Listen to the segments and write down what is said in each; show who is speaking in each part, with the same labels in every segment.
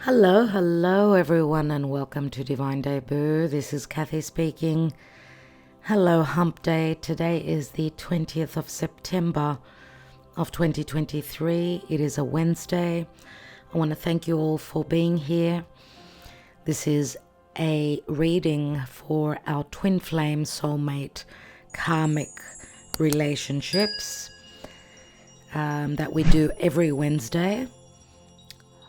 Speaker 1: Hello everyone, and welcome to Divine Debut. This is Kathy speaking. Hello Hump Day. Today is the 20th of September of 2023. It is a Wednesday. I want to thank you all for being here. This is a reading for our twin flame soulmate karmic relationships that we do every Wednesday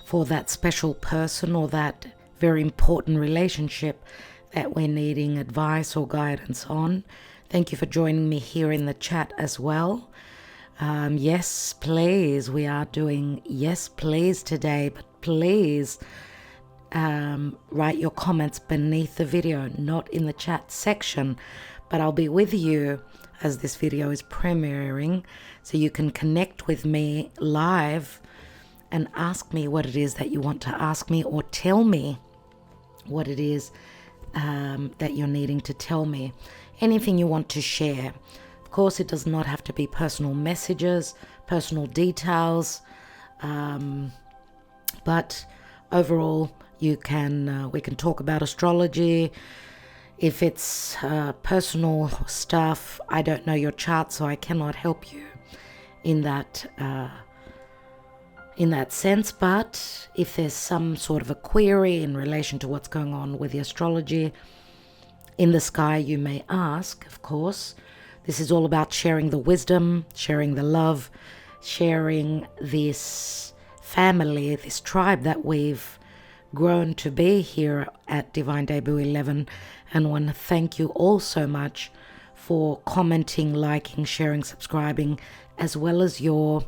Speaker 1: for that special person or that very important relationship that we're needing advice or guidance on. Thank you for joining me here in the chat as well. Yes, please, we are doing yes, please today, but please write your comments beneath the video, not in the chat section, but I'll be with you as this video is premiering, so you can connect with me live and ask me what it is that you want to ask me, or tell me what it is that you're needing to tell me. Anything you want to share. Of course, it does not have to be personal messages, personal details, but overall, we can talk about astrology. If it's personal stuff, I don't know your chart, so I cannot help you in that sense. But if there's some sort of a query in relation to what's going on with the astrology in the sky, you may ask, of course. This is all about sharing the wisdom, sharing the love, sharing this family, this tribe that we've grown to be here at Divine Debut 11. And I want to thank you all so much for commenting, liking, sharing, subscribing, as well as your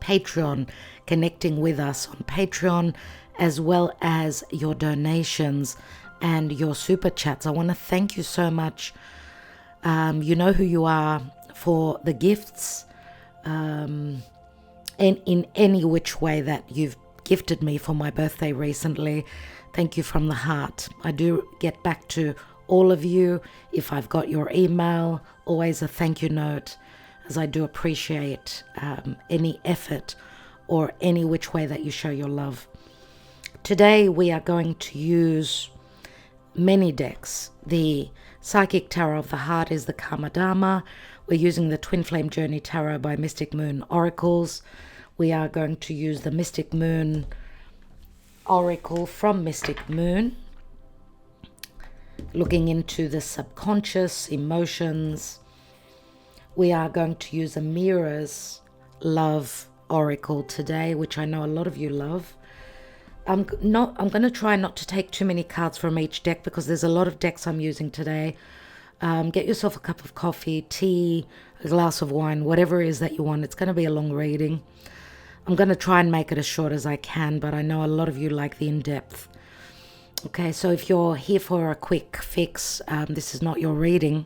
Speaker 1: Patreon, connecting with us on Patreon, as well as your donations and your super chats. I want to thank you so much. You know who you are, for the gifts, and in any which way that you've gifted me for my birthday recently. Thank you from the heart. I do get back to all of you. If I've got your email, always a thank you note, as I do appreciate any effort or any which way that you show your love. Today we are going to use many decks. The Psychic Tarot of the Heart is the Karma Dharma. We're using the Twin Flame Journey Tarot by Mystic Moon Oracles. We are going to use the Mystic Moon Oracle from Mystic Moon, looking into the subconscious emotions. We are going to use a Mirror's Love Oracle today, which I know a lot of you love. I'm going to try not to take too many cards from each deck, because there's a lot of decks I'm using today. Get yourself a cup of coffee, tea, a glass of wine, whatever it is that you want. It's going to be a long reading. I'm going to try and make it as short as I can, but I know a lot of you like the in-depth. Okay, so if you're here for a quick fix, this is not your reading.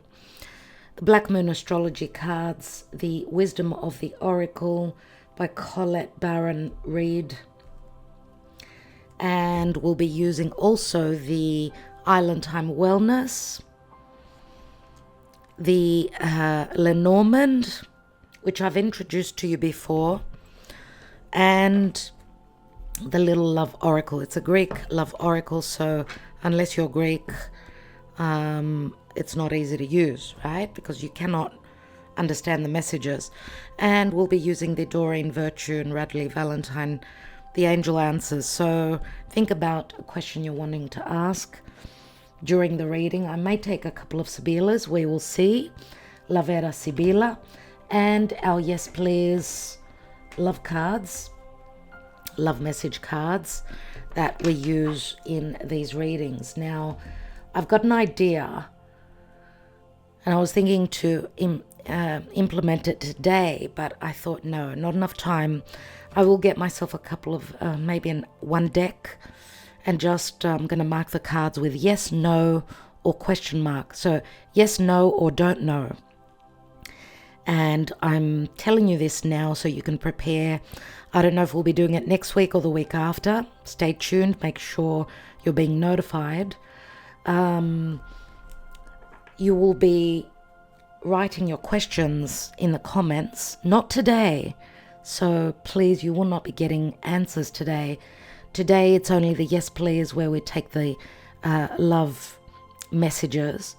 Speaker 1: The Black Moon Astrology cards, the Wisdom of the Oracle by Colette Baron Reed. And we'll be using also the Island Time Wellness, the Lenormand, which I've introduced to you before, and the Little Love Oracle. It's a Greek love oracle, so unless you're Greek, it's not easy to use, right? Because you cannot understand the messages. And we'll be using the Doreen Virtue and Radley Valentine, the Angel Answers. So think about a question you're wanting to ask during the reading. I may take a couple of Sibilas. We will see. La Vera Sibila. And our Yes Please love cards, love message cards that we use in these readings. Now, I've got an idea, and I was thinking to implement it today, but I thought, no, not enough time. I will get myself a couple of, maybe one deck, and just I'm going to mark the cards with yes, no, or question mark. So yes, no, or don't know. And I'm telling you this now so you can prepare. I don't know if we'll be doing it next week or the week after. Stay tuned. Make sure you're being notified. You will be writing your questions in the comments. Not today. So please, you will not be getting answers today. Today it's only the yes please, where we take the love messages,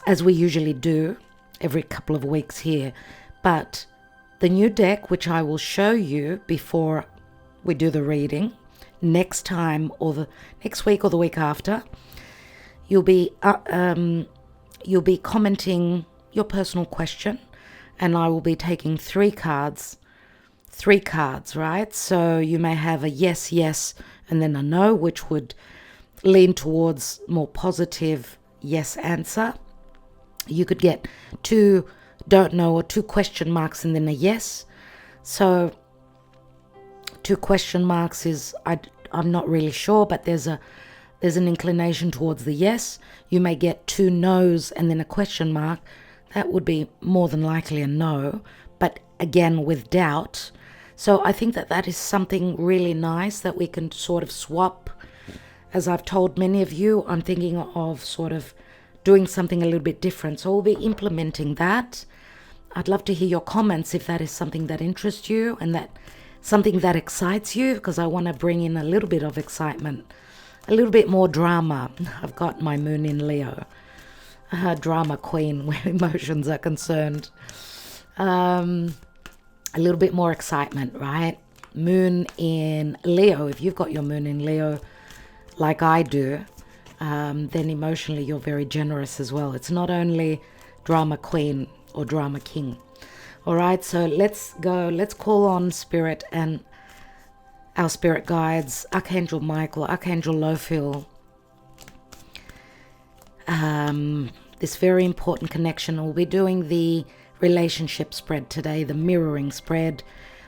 Speaker 1: as we usually do every couple of weeks here. But the new deck, which I will show you before we do the reading next time, or the next week or the week after, you'll be commenting your personal question, and I will be taking three cards, right? So you may have a yes, and then a no, which would lean towards more positive yes answer. You could get two don't know or two question marks and then a yes. So two question marks is, I'm not really sure, but there's an inclination towards the yes. You may get two no's and then a question mark. That would be more than likely a no, but again with doubt. So I think that is something really nice that we can sort of swap. As I've told many of you, I'm thinking of sort of doing something a little bit different. So we'll be implementing that. I'd love to hear your comments if that is something that interests you and that something that excites you, because I want to bring in a little bit of excitement, a little bit more drama. I've got my moon in Leo, drama queen where emotions are concerned. A little bit more excitement, right? Moon in Leo. If you've got your moon in Leo, like I do, then emotionally you're very generous as well. It's not only drama queen or drama king. All right, so let's go. Let's call on Spirit and our spirit guides, Archangel Michael, Archangel Lophiel. This very important connection. We'll be doing the relationship spread today, the mirroring spread,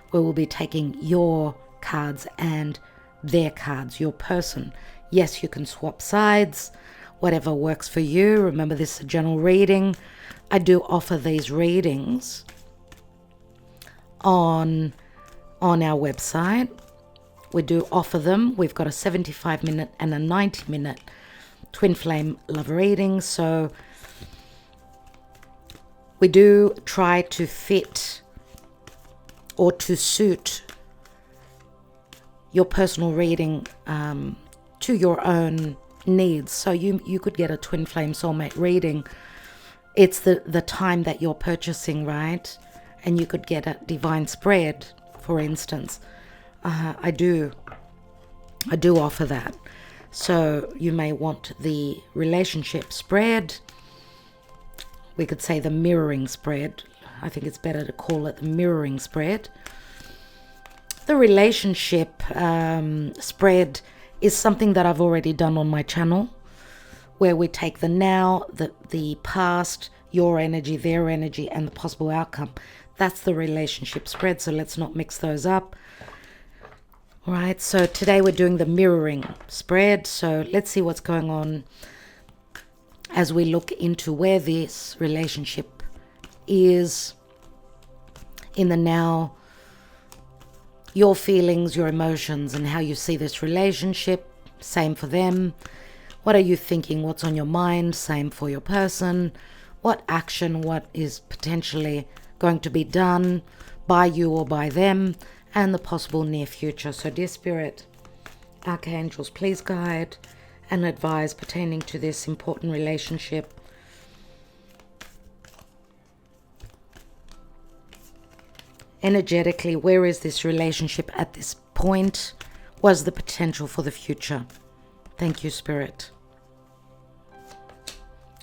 Speaker 1: where we'll be taking your cards and their cards, your person. Yes, you can swap sides, whatever works for you. Remember, this is a general reading. I do offer these readings on our website. We do offer them. We've got a 75-minute and a 90-minute twin flame love reading. So we do try to fit or to suit your personal reading to your own needs. So you could get a twin flame soulmate reading. It's the time that you're purchasing, right? And you could get a divine spread, for instance. I do offer that. So you may want the relationship spread. We could say the mirroring spread. I think it's better to call it the mirroring spread. The relationship spread is something that I've already done on my channel, where we take the now, the past, your energy, their energy, and the possible outcome. That's the relationship spread, so let's not mix those up. All right, so today we're doing the mirroring spread. So let's see what's going on as we look into where this relationship is in the now, your feelings, your emotions, and how you see this relationship. Same for them. What are you thinking? What's on your mind? Same for your person. What action, what is potentially going to be done by you or by them, and the possible near future. So dear Spirit, Archangels, please guide and advise pertaining to this important relationship. Energetically, where is this relationship at this point? What's the potential for the future? Thank you, Spirit.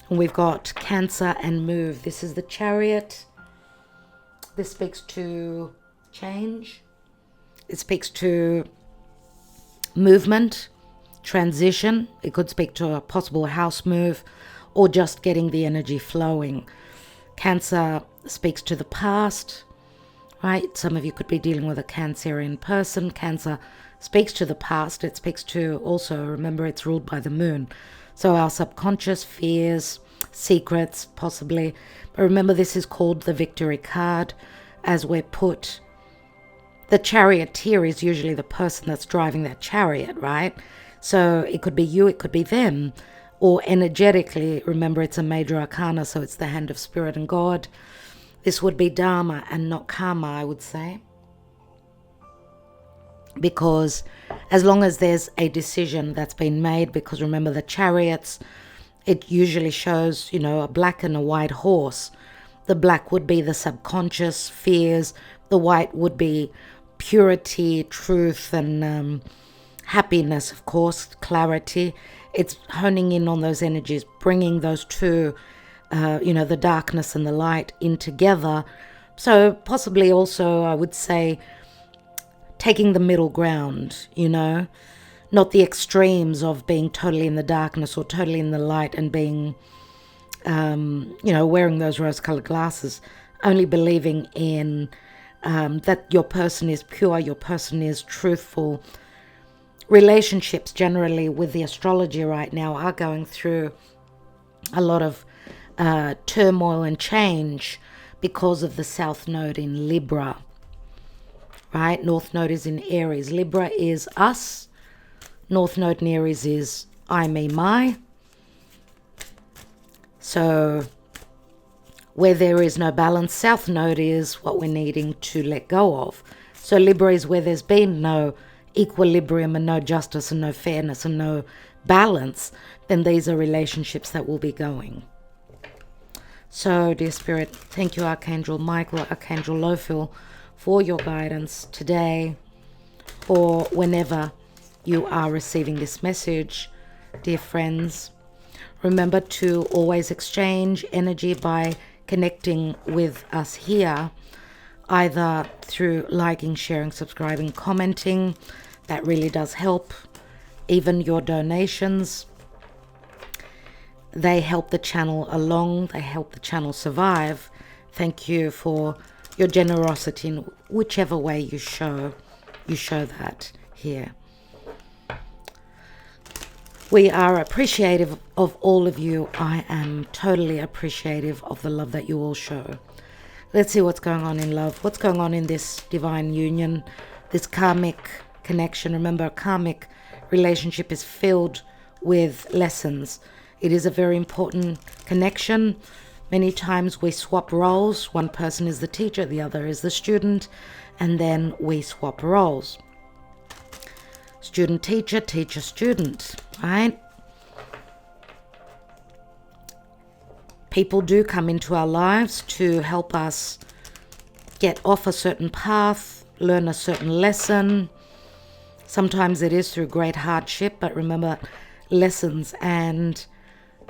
Speaker 1: And we've got Cancer and Move. This is the Chariot. This speaks to change. It speaks to movement, transition. It could speak to a possible house move or just getting the energy flowing. Cancer speaks to the past, right? Some of you could be dealing with a Cancerian person. Cancer speaks to the past. It speaks to also, remember, it's ruled by the moon. So our subconscious fears, secrets, possibly. But remember, this is called the victory card, as we're put. The charioteer is usually the person that's driving that chariot, right? So it could be you, it could be them. Or energetically, remember, it's a major arcana, so it's the hand of Spirit and God. This would be Dharma and not Karma, I would say. Because as long as there's a decision that's been made, because remember the chariots, it usually shows, a black and a white horse. The black would be the subconscious fears, the white would be purity, truth, and happiness, of course, clarity. It's honing in on those energies, bringing those two, the darkness and the light in together. So possibly also, I would say, taking the middle ground, not the extremes of being totally in the darkness or totally in the light and being, wearing those rose-colored glasses, only believing in that your person is pure, your person is truthful. Relationships generally with the astrology right now are going through a lot of turmoil and change because of the South Node in Libra, right? North Node is in Aries. Libra is us. North Node in Aries is I, me, my. So where there is no balance, South Node is what we're needing to let go of. So Libra is where there's been no equilibrium and no justice and no fairness and no balance. Then these are relationships that will be going. So, dear Spirit, thank you, Archangel Michael, Archangel Lophil, for your guidance today or whenever you are receiving this message. Dear friends, remember to always exchange energy by connecting with us here, either through liking, sharing, subscribing, commenting. That really does help. Even your donations, they help the channel along, they help the channel survive. Thank you for your generosity in whichever way you show that here. We are appreciative of all of you. I am totally appreciative of the love that you all show. Let's see what's going on in love. What's going on in this divine union, this karmic connection. Remember, a karmic relationship is filled with lessons. It is a very important connection. Many times we swap roles. One person is the teacher, the other is the student, and then we swap roles. Student, teacher, teacher, student, right? People do come into our lives to help us get off a certain path, learn a certain lesson. Sometimes it is through great hardship, but remember, lessons and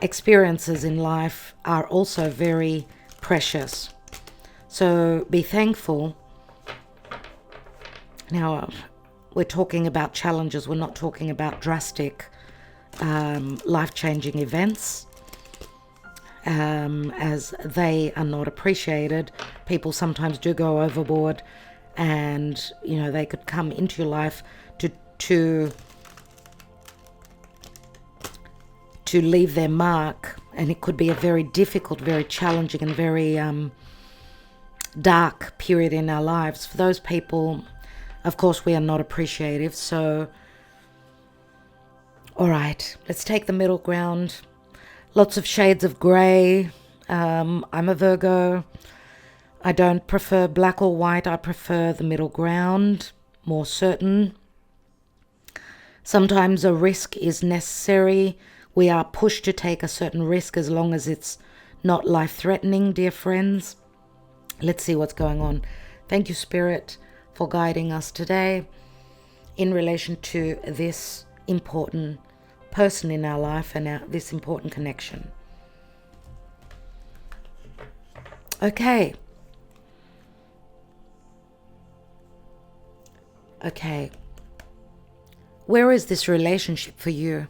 Speaker 1: experiences in life are also very precious. So be thankful. Now, we're talking about challenges. We're not talking about drastic, life-changing events. As they are not appreciated, people sometimes do go overboard, and they could come into your life to leave their mark, and it could be a very difficult, very challenging, and very dark period in our lives. For those people, of course, we are not appreciative. So, all right, let's take the middle ground. Lots of shades of grey. I'm a Virgo. I don't prefer black or white. I prefer the middle ground, more certain. Sometimes a risk is necessary. We are pushed to take a certain risk as long as it's not life-threatening, dear friends. Let's see what's going on. Thank you, Spirit, for guiding us today in relation to this important person in our life and this important connection. Okay. Where is this relationship for you?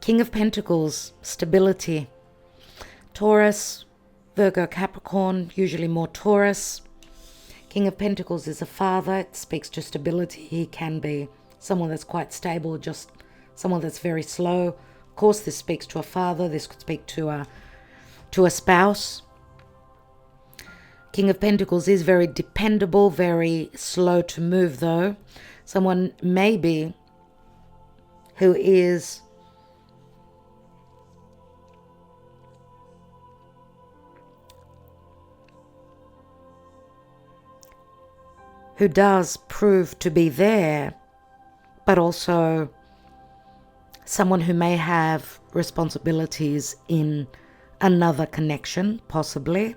Speaker 1: King of Pentacles, stability. Taurus, Virgo, Capricorn, usually more Taurus. King of Pentacles is a father. It speaks to stability. He can be someone that's quite stable, just someone that's very slow. Of course, this speaks to a father. This could speak to a spouse. King of Pentacles is very dependable, very slow to move, though. Someone maybe who is who does prove to be there, but also someone who may have responsibilities in another connection, possibly.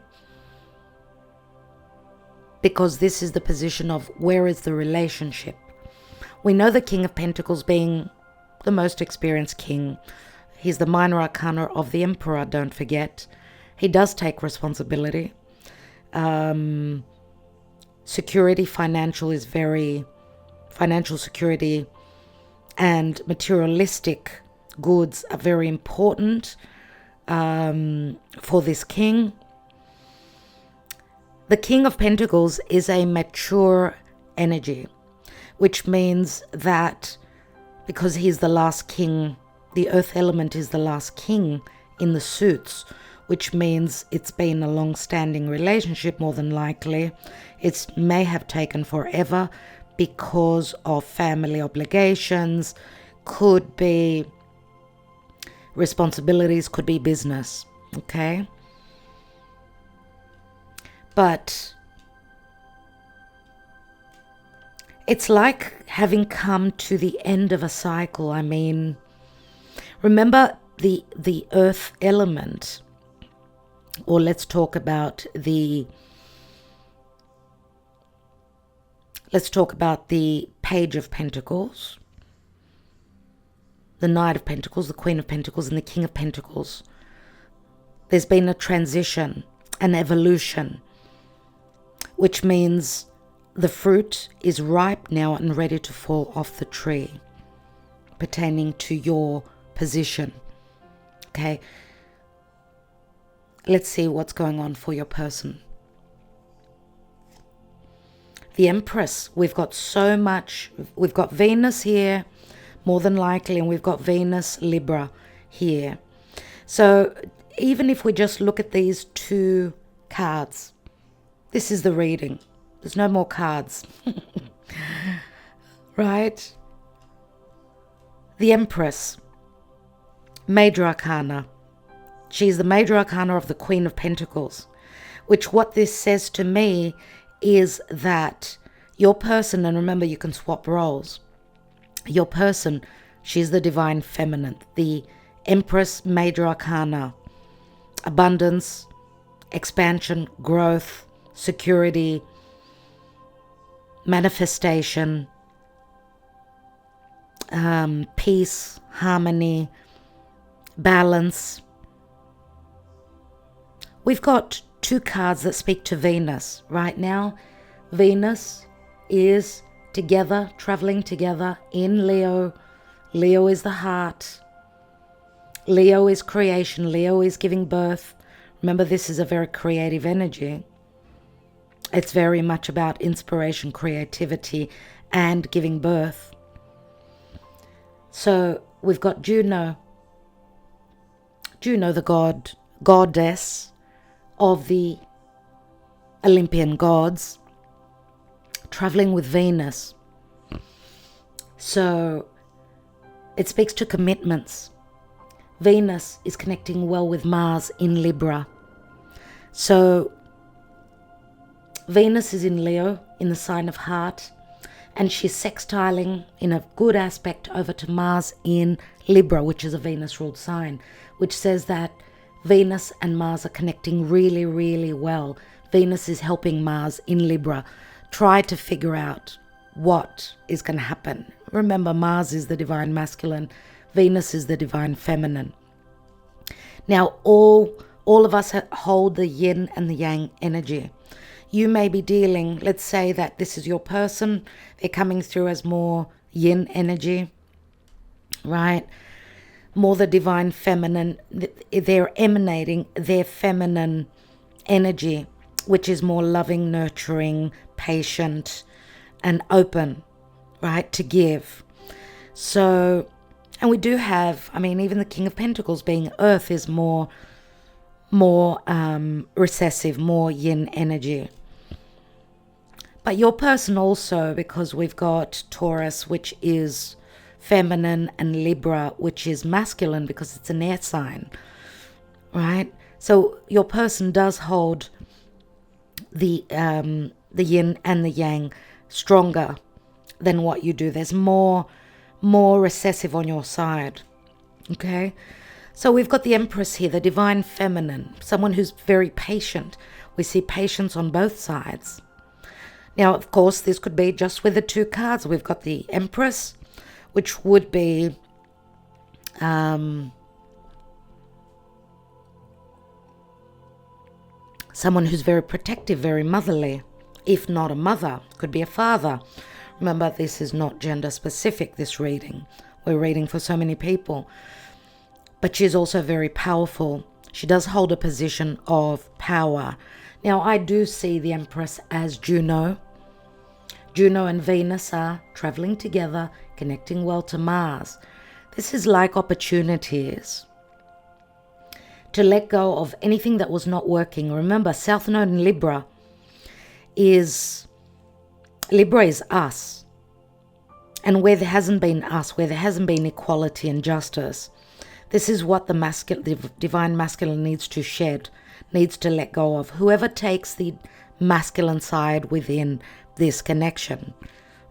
Speaker 1: Because this is the position of where is the relationship. We know the King of Pentacles being the most experienced king. He's the minor arcana of the Emperor, don't forget. He does take responsibility. Security, financial security and materialistic goods are very important for this king. The King of Pentacles is a mature energy, which means that because he's the last king, the earth element is the last king in the suits, which means it's been a long-standing relationship more than likely. It may have taken forever because of family obligations, could be responsibilities, could be business, okay? But it's like having come to the end of a cycle. I mean, remember the earth element, or let's talk about the Page of Pentacles, the Knight of Pentacles, the Queen of Pentacles, and the King of Pentacles. There's been a transition, an evolution, which means the fruit is ripe now and ready to fall off the tree, pertaining to your position. Okay, let's see what's going on for your person. The Empress, we've got so much. We've got Venus here, more than likely, and we've got Venus, Libra here. So even if we just look at these two cards, this is the reading. There's no more cards. Right? The Empress, Major Arcana. She's the Major Arcana of the Queen of Pentacles, which what this says to me is that your person, and remember you can swap roles, your person, she's the Divine Feminine, the Empress, Major Arcana, abundance, expansion, growth, security, manifestation, peace, harmony, balance. We've got two cards that speak to Venus right now. Venus is together, traveling together in Leo. Leo is the heart. Leo is creation. Leo is giving birth. Remember, this is a very creative energy. It's very much about inspiration, creativity, and giving birth. So we've got Juno. Juno, the goddess of the Olympian gods, traveling with Venus. So it speaks to commitments. Venus is connecting well with Mars in Libra. So Venus is in Leo, in the sign of heart, and she's sextiling in a good aspect over to Mars in Libra, which is a Venus-ruled sign, which says that Venus and Mars are connecting really, really well. Venus is helping Mars in Libra try to figure out what is going to happen. Remember, Mars is the divine masculine, Venus is the divine feminine. Now, all of us hold the yin and the yang energy. You may be dealing, let's say that this is your person, they're coming through as more yin energy, right? More the divine feminine, they're emanating their feminine energy, which is more loving, nurturing, patient, and open, right, to give. So, and we do have, I mean, even the King of Pentacles being Earth is more recessive, more yin energy. But your person also, because we've got Taurus, which is feminine, and Libra, which is masculine because it's an air sign, right? So your person does hold the yin and the yang stronger than what you do. There's more recessive on your side. Okay? So we've got the Empress here, the divine feminine, someone who's very patient. We see patience on both sides. Now, of course, this could be just with the two cards. We've got the Empress, which would be someone who's very protective, very motherly. If not a mother, could be a father. Remember, this is not gender specific, this reading. We're reading for so many people. But she's also very powerful. She does hold a position of power. Now, I do see the Empress as Juno. Juno and Venus are traveling together, connecting well to Mars. This is like opportunities to let go of anything that was not working. Remember, South Node in Libra is us. And where there hasn't been us, where there hasn't been equality and justice, this is what the divine masculine needs to shed, needs to let go of. Whoever takes the masculine side within this connection,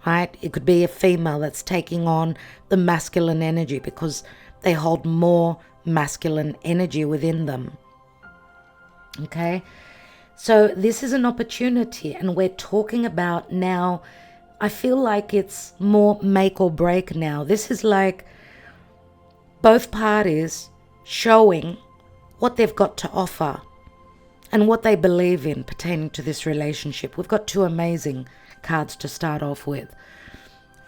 Speaker 1: right? It could be a female that's taking on the masculine energy because they hold more masculine energy within them. Okay? So this is an opportunity, and we're talking about now, I feel like it's more make or break now. This is like both parties showing what they've got to offer and what they believe in pertaining to this relationship. We've got two amazing cards to start off with.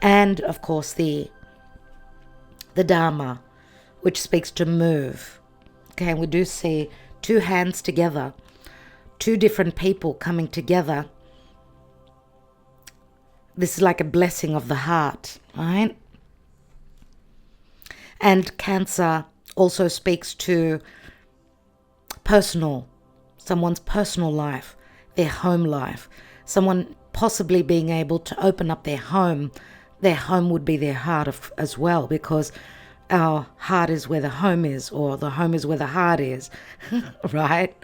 Speaker 1: And, of course, the Dharma, which speaks to move. Okay, we do see two hands together, two different people coming together. This is like a blessing of the heart, right? And Cancer also speaks to someone's personal life, their home life, someone possibly being able to open up their home. Their home would be their heart as well, because our heart is where the home is, or the home is where the heart is, right?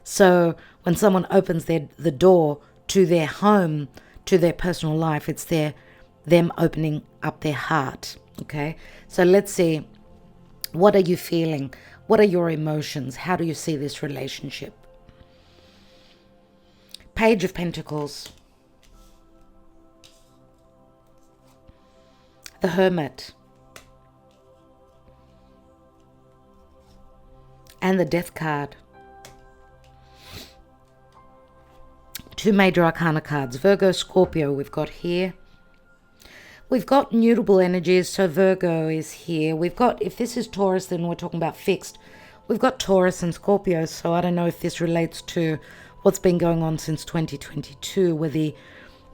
Speaker 1: So when someone opens the door to their home, to their personal life, it's them opening up their heart, okay? So let's see, what are you feeling? What are your emotions? How do you see this relationship? Page of Pentacles. The Hermit. And the Death card. Two major arcana cards. Virgo, Scorpio we've got here. We've got mutable energies, so Virgo is here. We've got, if this is Taurus, then we're talking about fixed. We've got Taurus and Scorpio, so I don't know if this relates to what's been going on since 2022 with the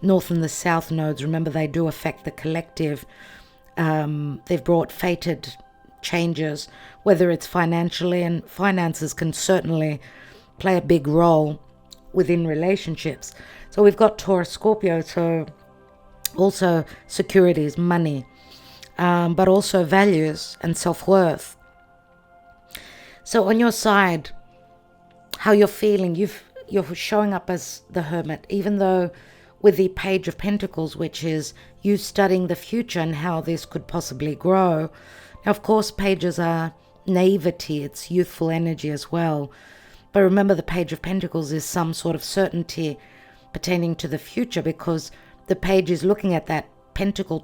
Speaker 1: North and the South nodes. Remember, they do affect the collective. They've brought fated changes, whether it's financially, and finances can certainly play a big role within relationships. So we've got Taurus, Scorpio, so also securities, money, but also values and self-worth. So on your side, how you're feeling, you're showing up as the Hermit, even though with the Page of Pentacles, which is you studying the future and how this could possibly grow. Now, of course, pages are naivety, it's youthful energy as well. But remember, the Page of Pentacles is some sort of certainty pertaining to the future, because the page is looking at that pentacle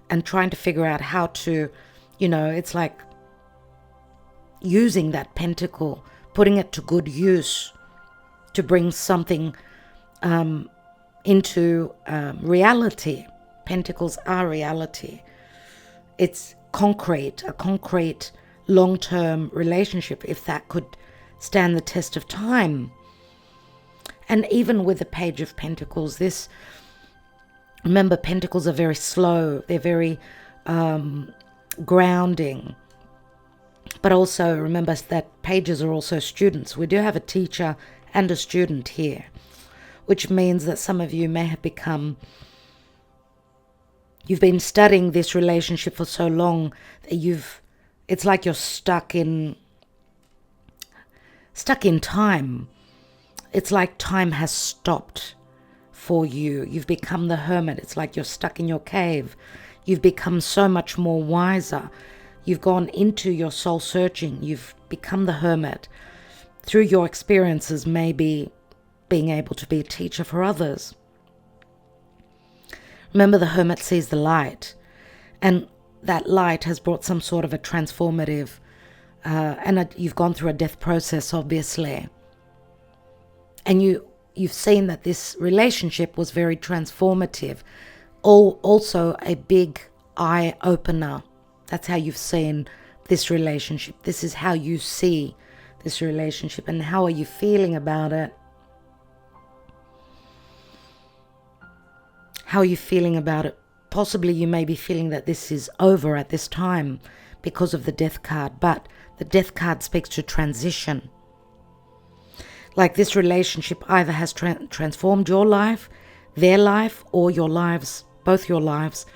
Speaker 1: and trying to figure out how to, it's like using that pentacle, putting it to good use to bring something into reality. Pentacles are reality. It's concrete, a concrete long-term relationship, if that could stand the test of time. And even with the Page of Pentacles, remember, pentacles are very slow. They're very grounding. But also remember that pages are also students. We do have a teacher and a student here, which means that some of you may have you've been studying this relationship for so long that it's like you're stuck in time. It's like time has stopped for you. You've become the hermit. It's like you're stuck in your cave. You've become so much more wiser. You've gone into your soul searching. You've become the hermit. Through your experiences, maybe being able to be a teacher for others. Remember, the hermit sees the light. And that light has brought some sort of a transformative, you've gone through a death process, obviously. And you've seen that this relationship was very transformative. Also a big eye opener. That's how you've seen this relationship. This is how you see this relationship. And how are you feeling about it? How are you feeling about it? Possibly you may be feeling that this is over at this time because of the death card. But the death card speaks to transition. Like this relationship either has transformed your life, their life, or your lives, both your lives.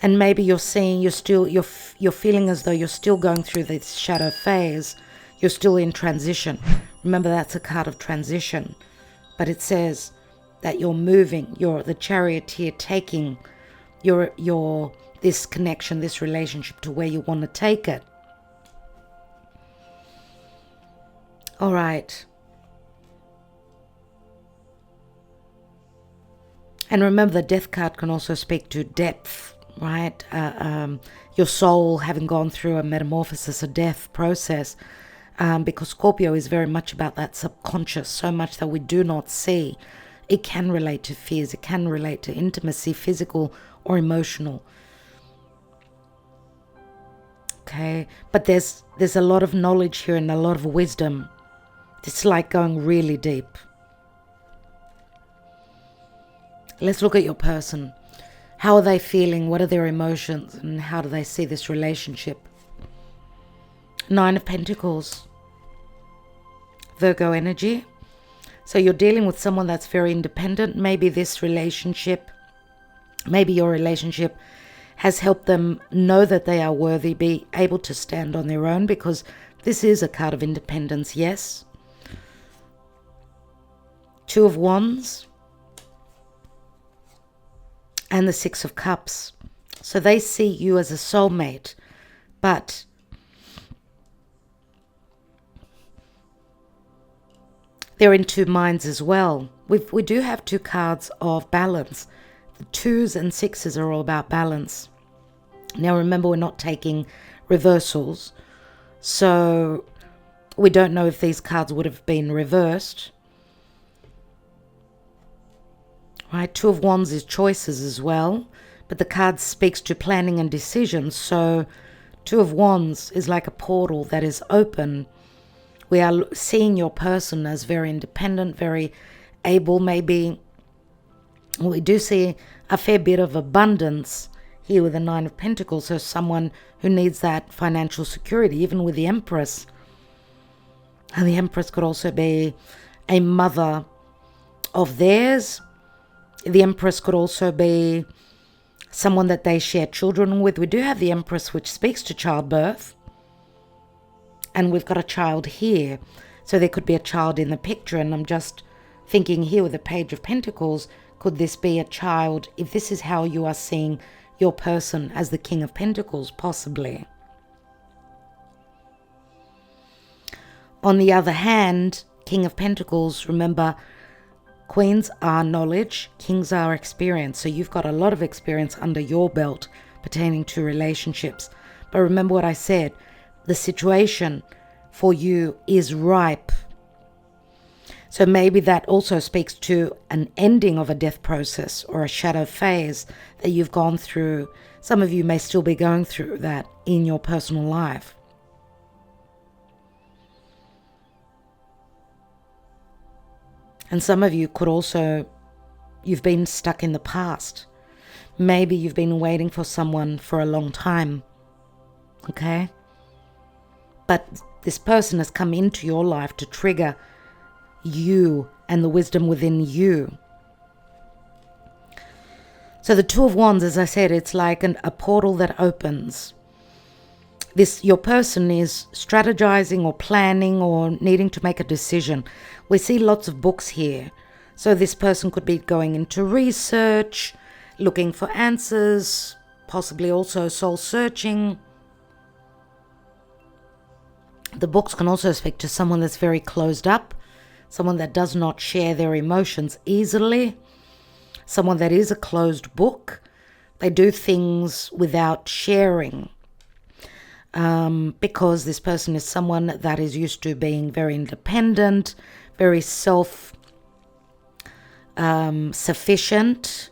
Speaker 1: And maybe you're seeing, you're feeling as though you're still going through this shadow phase. You're still in transition. Remember, that's a card of transition. But it says that you're moving, you're the charioteer taking your this connection, this relationship to where you want to take it. All right. And remember, the death card can also speak to depth, right? Your soul having gone through a metamorphosis, a death process, because Scorpio is very much about that subconscious, so much that we do not see. It can relate to fears. It can relate to intimacy, physical or emotional. Okay, but there's a lot of knowledge here and a lot of wisdom. It's like going really deep. Let's look at your person. How are they feeling? What are their emotions? And how do they see this relationship? 9 of Pentacles. Virgo energy. So you're dealing with someone that's very independent. Maybe this relationship, maybe your relationship has helped them know that they are worthy, be able to stand on their own, because this is a card of independence, yes. 2 of Wands and the 6 of Cups. So they see you as a soulmate, but they're in 2 minds as well. We do have 2 cards of balance. The 2s and 6s are all about balance. Now remember, we're not taking reversals, so we don't know if these cards would have been reversed. Right, 2 of Wands is choices as well, but the card speaks to planning and decisions. So 2 of Wands is like a portal that is open. We are seeing your person as very independent, very able. Maybe we do see a fair bit of abundance here with the 9 of Pentacles. So someone who needs that financial security, even with the Empress. And the Empress could also be a mother of theirs. The Empress could also be someone that they share children with. We do have the Empress, which speaks to childbirth. And we've got a child here. So there could be a child in the picture. And I'm just thinking here with the Page of Pentacles, could this be a child? If this is how you are seeing your person as the King of Pentacles, possibly. On the other hand, King of Pentacles, remember, Queens are knowledge, kings are experience. So you've got a lot of experience under your belt pertaining to relationships. But remember what I said, the situation for you is ripe. So maybe that also speaks to an ending of a death process or a shadow phase that you've gone through. Some of you may still be going through that in your personal life. And some of you could also, you've been stuck in the past. Maybe you've been waiting for someone for a long time. Okay? But this person has come into your life to trigger you and the wisdom within you. So the 2 of Wands, as I said, it's like a portal that opens. Your person is strategizing or planning or needing to make a decision. We see lots of books here. So this person could be going into research, looking for answers, possibly also soul searching. The books can also speak to someone that's very closed up, someone that does not share their emotions easily, someone that is a closed book. They do things without sharing, because this person is someone that is used to being very independent, very self-sufficient.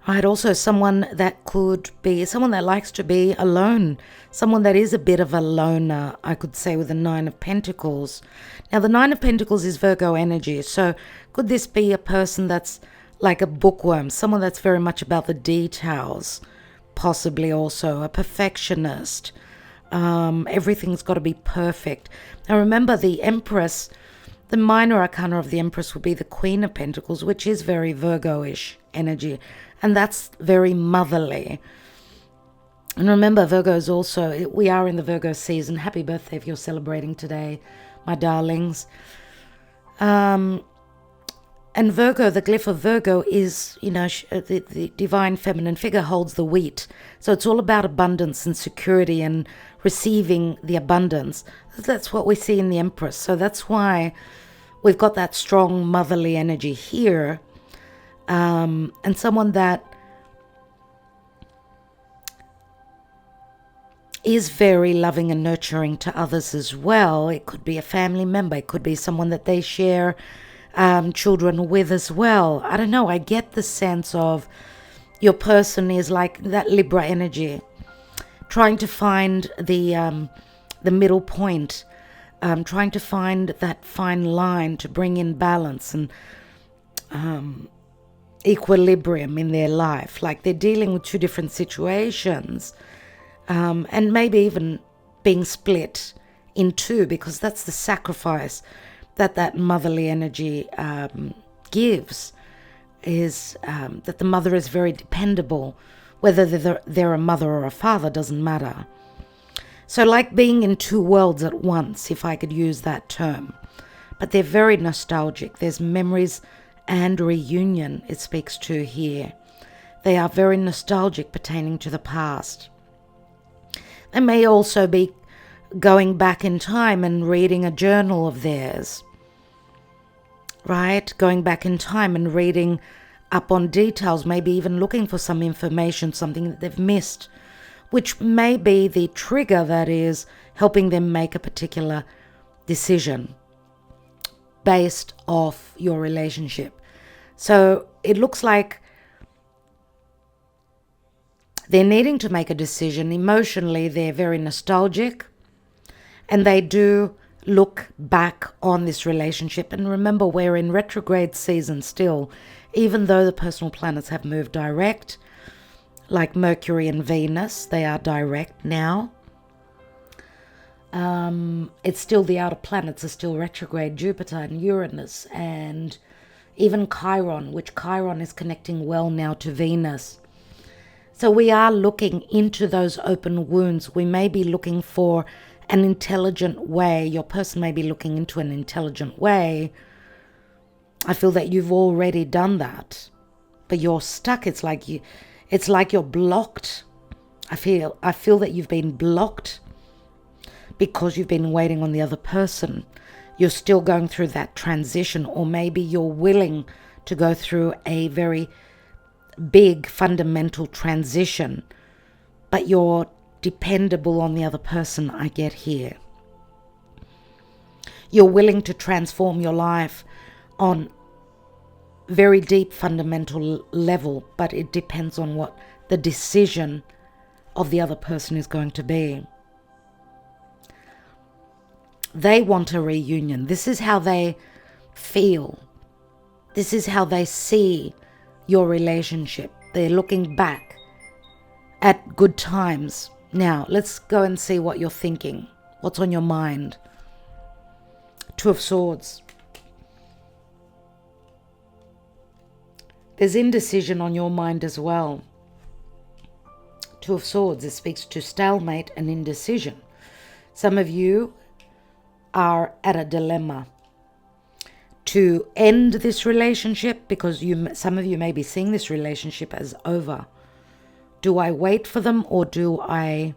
Speaker 1: Right, also someone that could be someone that likes to be alone, someone that is a bit of a loner, I could say, with the Nine of Pentacles. Now, the Nine of Pentacles is Virgo energy, so could this be a person that's like a bookworm, someone that's very much about the details, possibly also a perfectionist. Everything's got to be perfect. Now, remember, the Empress, the minor arcana of the Empress would be the Queen of Pentacles, which is very Virgo-ish energy. And that's very motherly. And remember, Virgo is also, we are in the Virgo season. Happy birthday if you're celebrating today, my darlings. And Virgo, the glyph of Virgo is, the divine feminine figure holds the wheat. So it's all about abundance and security and receiving the abundance. That's what we see in the Empress. So that's why we've got that strong motherly energy here. And someone that is very loving and nurturing to others as well. It could be a family member. It could be someone that they share children with as well. I don't know. I get the sense of your person is like that Libra energy, trying to find the middle point, trying to find that fine line to bring in balance and equilibrium in their life. Like they're dealing with two different situations, and maybe even being split in two, because that's the sacrifice that motherly energy gives, is that the mother is very dependable. Whether they're a mother or a father doesn't matter. So like being in two worlds at once, if I could use that term. But they're very nostalgic. There's memories and reunion it speaks to here. They are very nostalgic pertaining to the past. They may also be going back in time and reading a journal of theirs, right? Going back in time and reading up on details, maybe even looking for some information, something that they've missed, which may be the trigger that is helping them make a particular decision based off your relationship. So it looks like they're needing to make a decision. Emotionally, they're very nostalgic, and they do look back on this relationship. And remember, we're in retrograde season still, even though the personal planets have moved direct, like Mercury and Venus, they are direct now. It's still the outer planets are still retrograde, Jupiter and Uranus, and even Chiron, which Chiron is connecting well now to Venus. So we are looking into those open wounds. We may be looking for an intelligent way. Your person may be looking into an intelligent way. I feel that you've already done that, but you're stuck. It's like you're blocked. I feel that you've been blocked because you've been waiting on the other person. You're still going through that transition, or maybe you're willing to go through a very big fundamental transition, but you're dependable on the other person, I get here. You're willing to transform your life on very deep fundamental level, but it depends on what the decision of the other person is going to be. They want a reunion. This is how they feel. This is how they see your relationship. They're looking back at good times. Now, let's go and see what you're thinking. What's on your mind? Two of Swords. There's indecision on your mind as well. Two of Swords, it speaks to stalemate and indecision. Some of you are at a dilemma. to end this relationship, because some of you may be seeing this relationship as over. Do I wait for them, or do I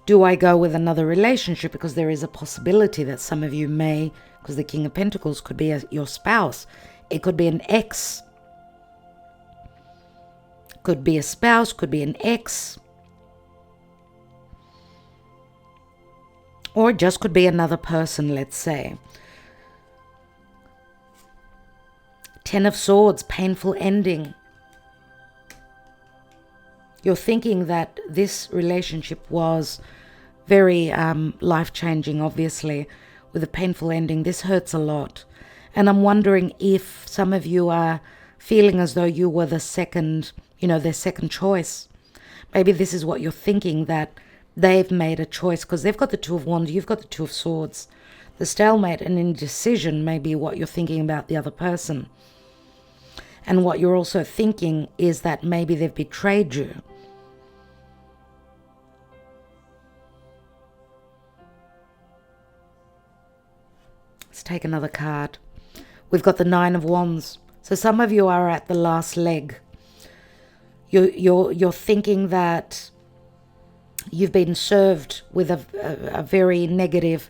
Speaker 1: go with another relationship? Because there is a possibility that some of you may, because the King of Pentacles could be your spouse. It could be an ex. Could be a spouse, could be an ex. Or it just could be another person, let's say. Ten of Swords, painful ending. You're thinking that this relationship was very life-changing, obviously, with a painful ending. This hurts a lot. And I'm wondering if some of you are feeling as though you were the second, their second choice. Maybe this is what you're thinking, that they've made a choice, because they've got the Two of Wands, you've got the Two of Swords. The stalemate and indecision may be what you're thinking about the other person. And what you're also thinking is that maybe they've betrayed you. Let's take another card. We've got the Nine of Wands. So some of you are at the last leg. You're thinking that you've been served with a very negative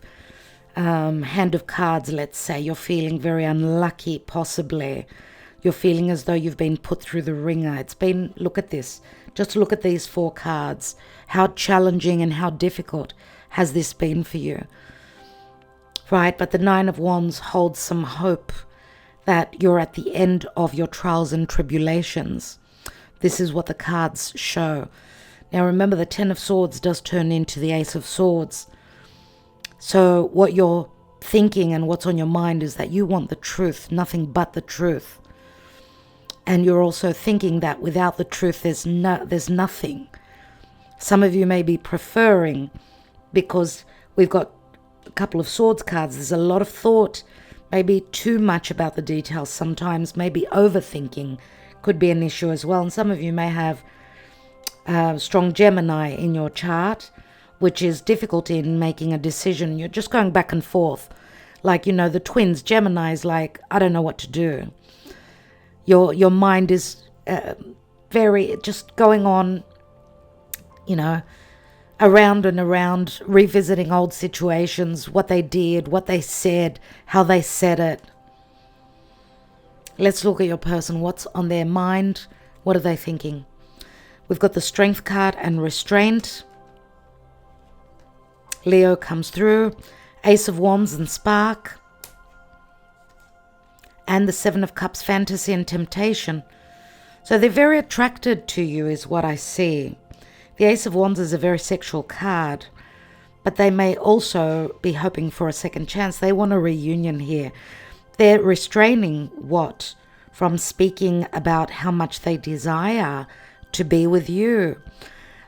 Speaker 1: hand of cards, let's say. You're feeling very unlucky, possibly. You're feeling as though you've been put through the ringer. It's been, look at this. Just look at these 4 cards. How challenging and how difficult has this been for you? Right, but the Nine of Wands holds some hope that you're at the end of your trials and tribulations. This is what the cards show. Now remember, the Ten of Swords does turn into the Ace of Swords. So what you're thinking and what's on your mind is that you want the truth, nothing but the truth. And you're also thinking that without the truth, there's nothing. Some of you may be preferring, because we've got a couple of Swords cards, there's a lot of thought, maybe too much about the details sometimes, maybe overthinking could be an issue as well. And some of you may have strong Gemini in your chart, which is difficulty in making a decision. You're just going back and forth. Like, the twins, Gemini is like, I don't know what to do. Your mind is very, just going on, around and around, revisiting old situations, what they did, what they said, how they said it. Let's look at your person. What's on their mind? What are they thinking? We've got the Strength card and Restraint. Leo comes through. Ace of Wands and Spark. And the Seven of Cups, Fantasy and Temptation. So they're very attracted to you is what I see. The Ace of Wands is a very sexual card, but they may also be hoping for a second chance. They want a reunion here. They're restraining what? From speaking about how much they desire to be with you.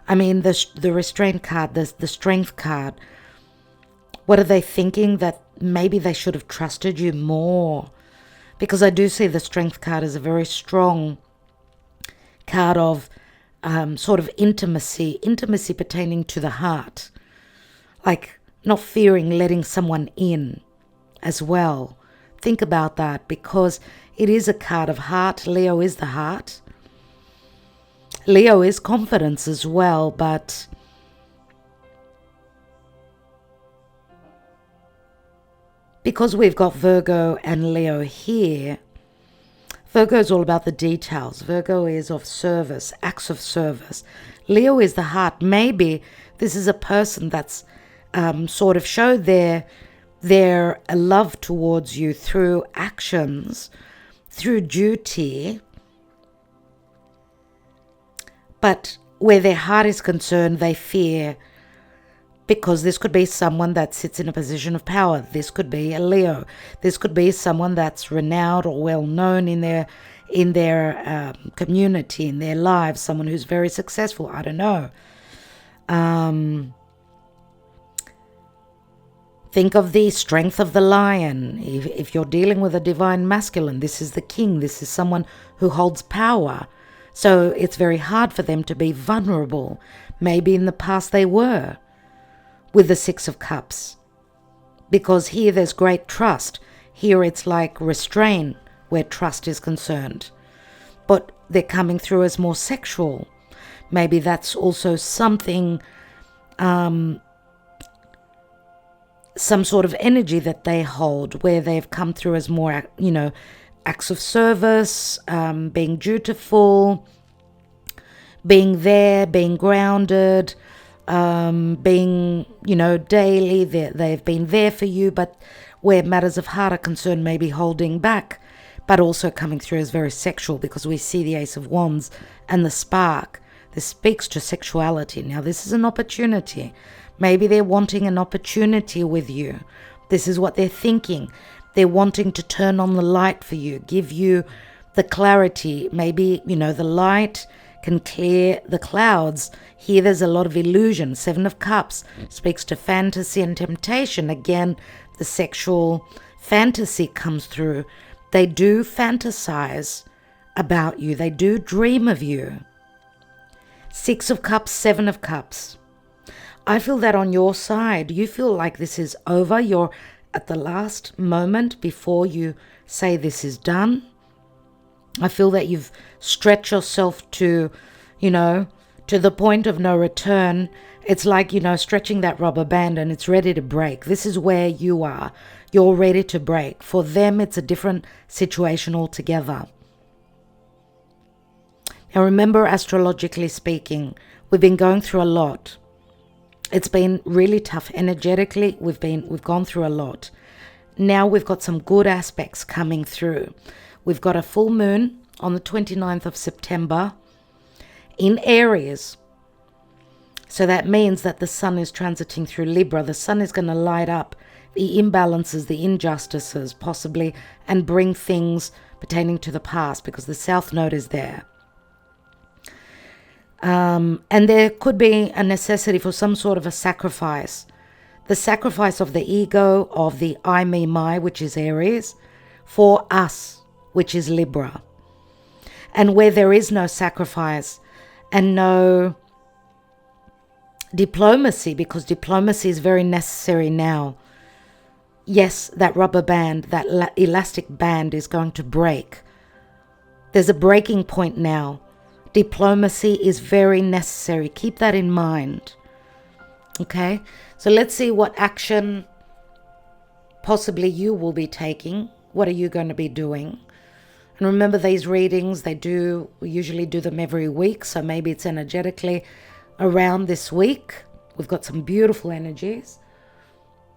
Speaker 1: I mean, the Restraint card, the Strength card. What are they thinking? That maybe they should have trusted you more. Because I do see the Strength card as a very strong card of sort of intimacy pertaining to the heart. Like not fearing letting someone in as well. Think about that, because it is a card of heart. Leo is the heart. Leo is confidence as well, but because we've got Virgo and Leo here, Virgo is all about the details. Virgo is of service, acts of service. Leo is the heart. Maybe this is a person that's sort of showed their love towards you through actions, through duty. But where their heart is concerned, they fear, because this could be someone that sits in a position of power. This could be a Leo. This could be someone that's renowned or well known in their community, in their lives. Someone who's very successful. I don't know. Think of the Strength of the Lion. If you're dealing with a divine masculine, this is the king. This is someone who holds power. So it's very hard for them to be vulnerable. Maybe in the past they were, with the Six of Cups. because here there's great trust. Here it's like restraint where trust is concerned. But they're coming through as more sexual. Maybe that's also something, some sort of energy that they hold where they've come through as more, acts of service, being dutiful, being there, being grounded, being, daily, they've been there for you, but where matters of heart are concerned, maybe holding back, but also coming through as very sexual, because we see the Ace of Wands and the spark. This speaks to sexuality. Now, this is an opportunity. Maybe they're wanting an opportunity with you. This is what they're thinking. They're wanting to turn on the light for you, give you the clarity. Maybe, the light can clear the clouds. Here there's a lot of illusion. 7 of Cups speaks to fantasy and temptation. Again, the sexual fantasy comes through. They do fantasize about you. They do dream of you. 6 of Cups, 7 of Cups. I feel that on your side, you feel like this is over. You're at the last moment before you say this is done. I feel that you've stretched yourself to, to the point of no return. It's like, stretching that rubber band and it's ready to break. This is where you are. You're ready to break. For them, it's a different situation altogether. Now remember, astrologically speaking, we've been going through a lot. It's been really tough energetically. We've gone through a lot. Now we've got some good aspects coming through. We've got a full moon on the 29th of September in Aries. So that means that the sun is transiting through Libra. The sun is going to light up the imbalances, the injustices possibly, and bring things pertaining to the past, because the South Node is there. And there could be a necessity for some sort of a sacrifice. The sacrifice of the ego, of the I, me, my, which is Aries, for us, which is Libra. And where there is no sacrifice and no diplomacy, because diplomacy is very necessary now. Yes, that rubber band, that elastic band is going to break. There's a breaking point now. Diplomacy is very necessary. Keep that in mind. Okay? So let's see what action possibly you will be taking. What are you going to be doing? And remember, these readings, we usually do them every week. So maybe it's energetically around this week. We've got some beautiful energies,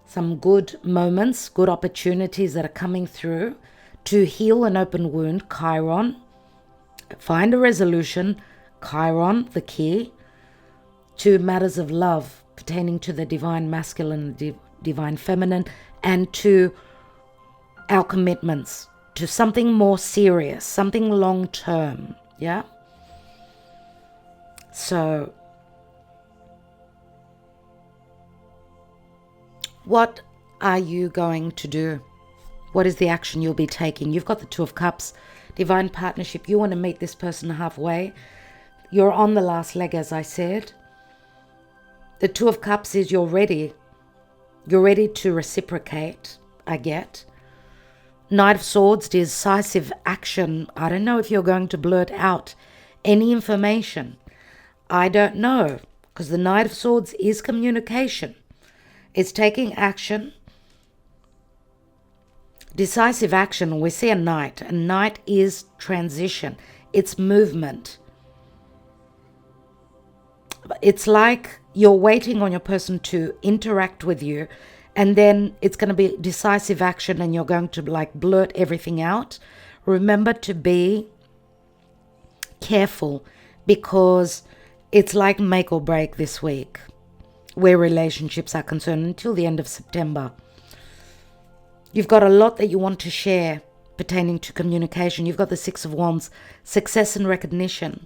Speaker 1: some good moments, good opportunities that are coming through to heal an open wound, Chiron. Find a resolution, Chiron, the key, to matters of love pertaining to the divine masculine and divine feminine, and to our commitments, to something more serious, something long term. Yeah? So, what are you going to do? What is the action you'll be taking? You've got the 2 of Cups. Divine partnership, you want to meet this person halfway. You're on the last leg, as I said. The 2 of Cups is you're ready. You're ready to reciprocate, I get. Knight of Swords, decisive action. I don't know if you're going to blurt out any information. I don't know, because the Knight of Swords is communication. It's taking action. Decisive action, we see a knight. A knight is transition. It's movement. It's like you're waiting on your person to interact with you, and then it's going to be decisive action and you're going to blurt everything out. Remember to be careful, because it's like make or break this week where relationships are concerned until the end of September. You've got a lot that you want to share pertaining to communication. You've got the 6 of Wands, success and recognition.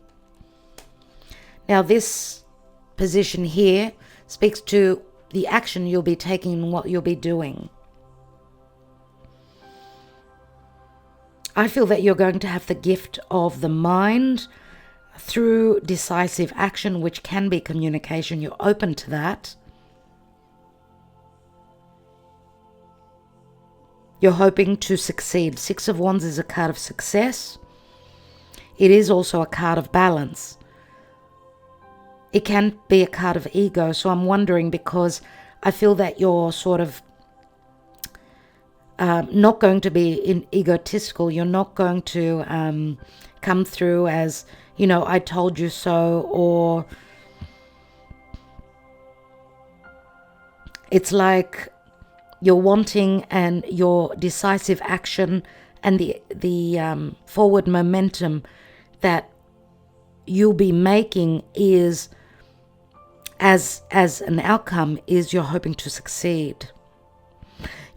Speaker 1: Now this position here speaks to the action you'll be taking and what you'll be doing. I feel that you're going to have the gift of the mind through decisive action, which can be communication. You're open to that. You're hoping to succeed. Six of Wands is a card of success. It is also a card of balance. It can be a card of ego. So I'm wondering, because I feel that you're sort of not going to be egotistical. You're not going to come through as, I told you so, or it's like you're wanting, and your decisive action and the forward momentum that you'll be making is, as an outcome, is you're hoping to succeed.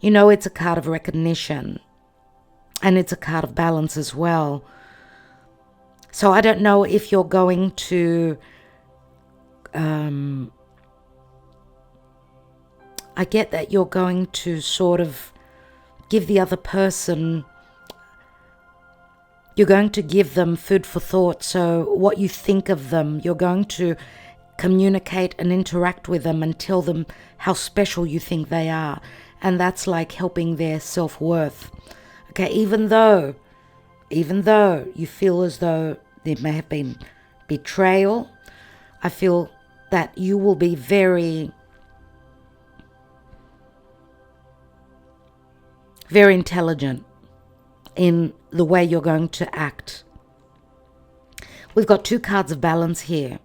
Speaker 1: It's a card of recognition, and it's a card of balance as well. So I don't know if you're going to, I get that you're going to sort of give the other person, you're going to give them food for thought. So what you think of them, you're going to communicate and interact with them and tell them how special you think they are. And that's like helping their self-worth. Okay, even though you feel as though there may have been betrayal, I feel that you will be very, very intelligent in the way you're going to act. We've got two cards of balance here,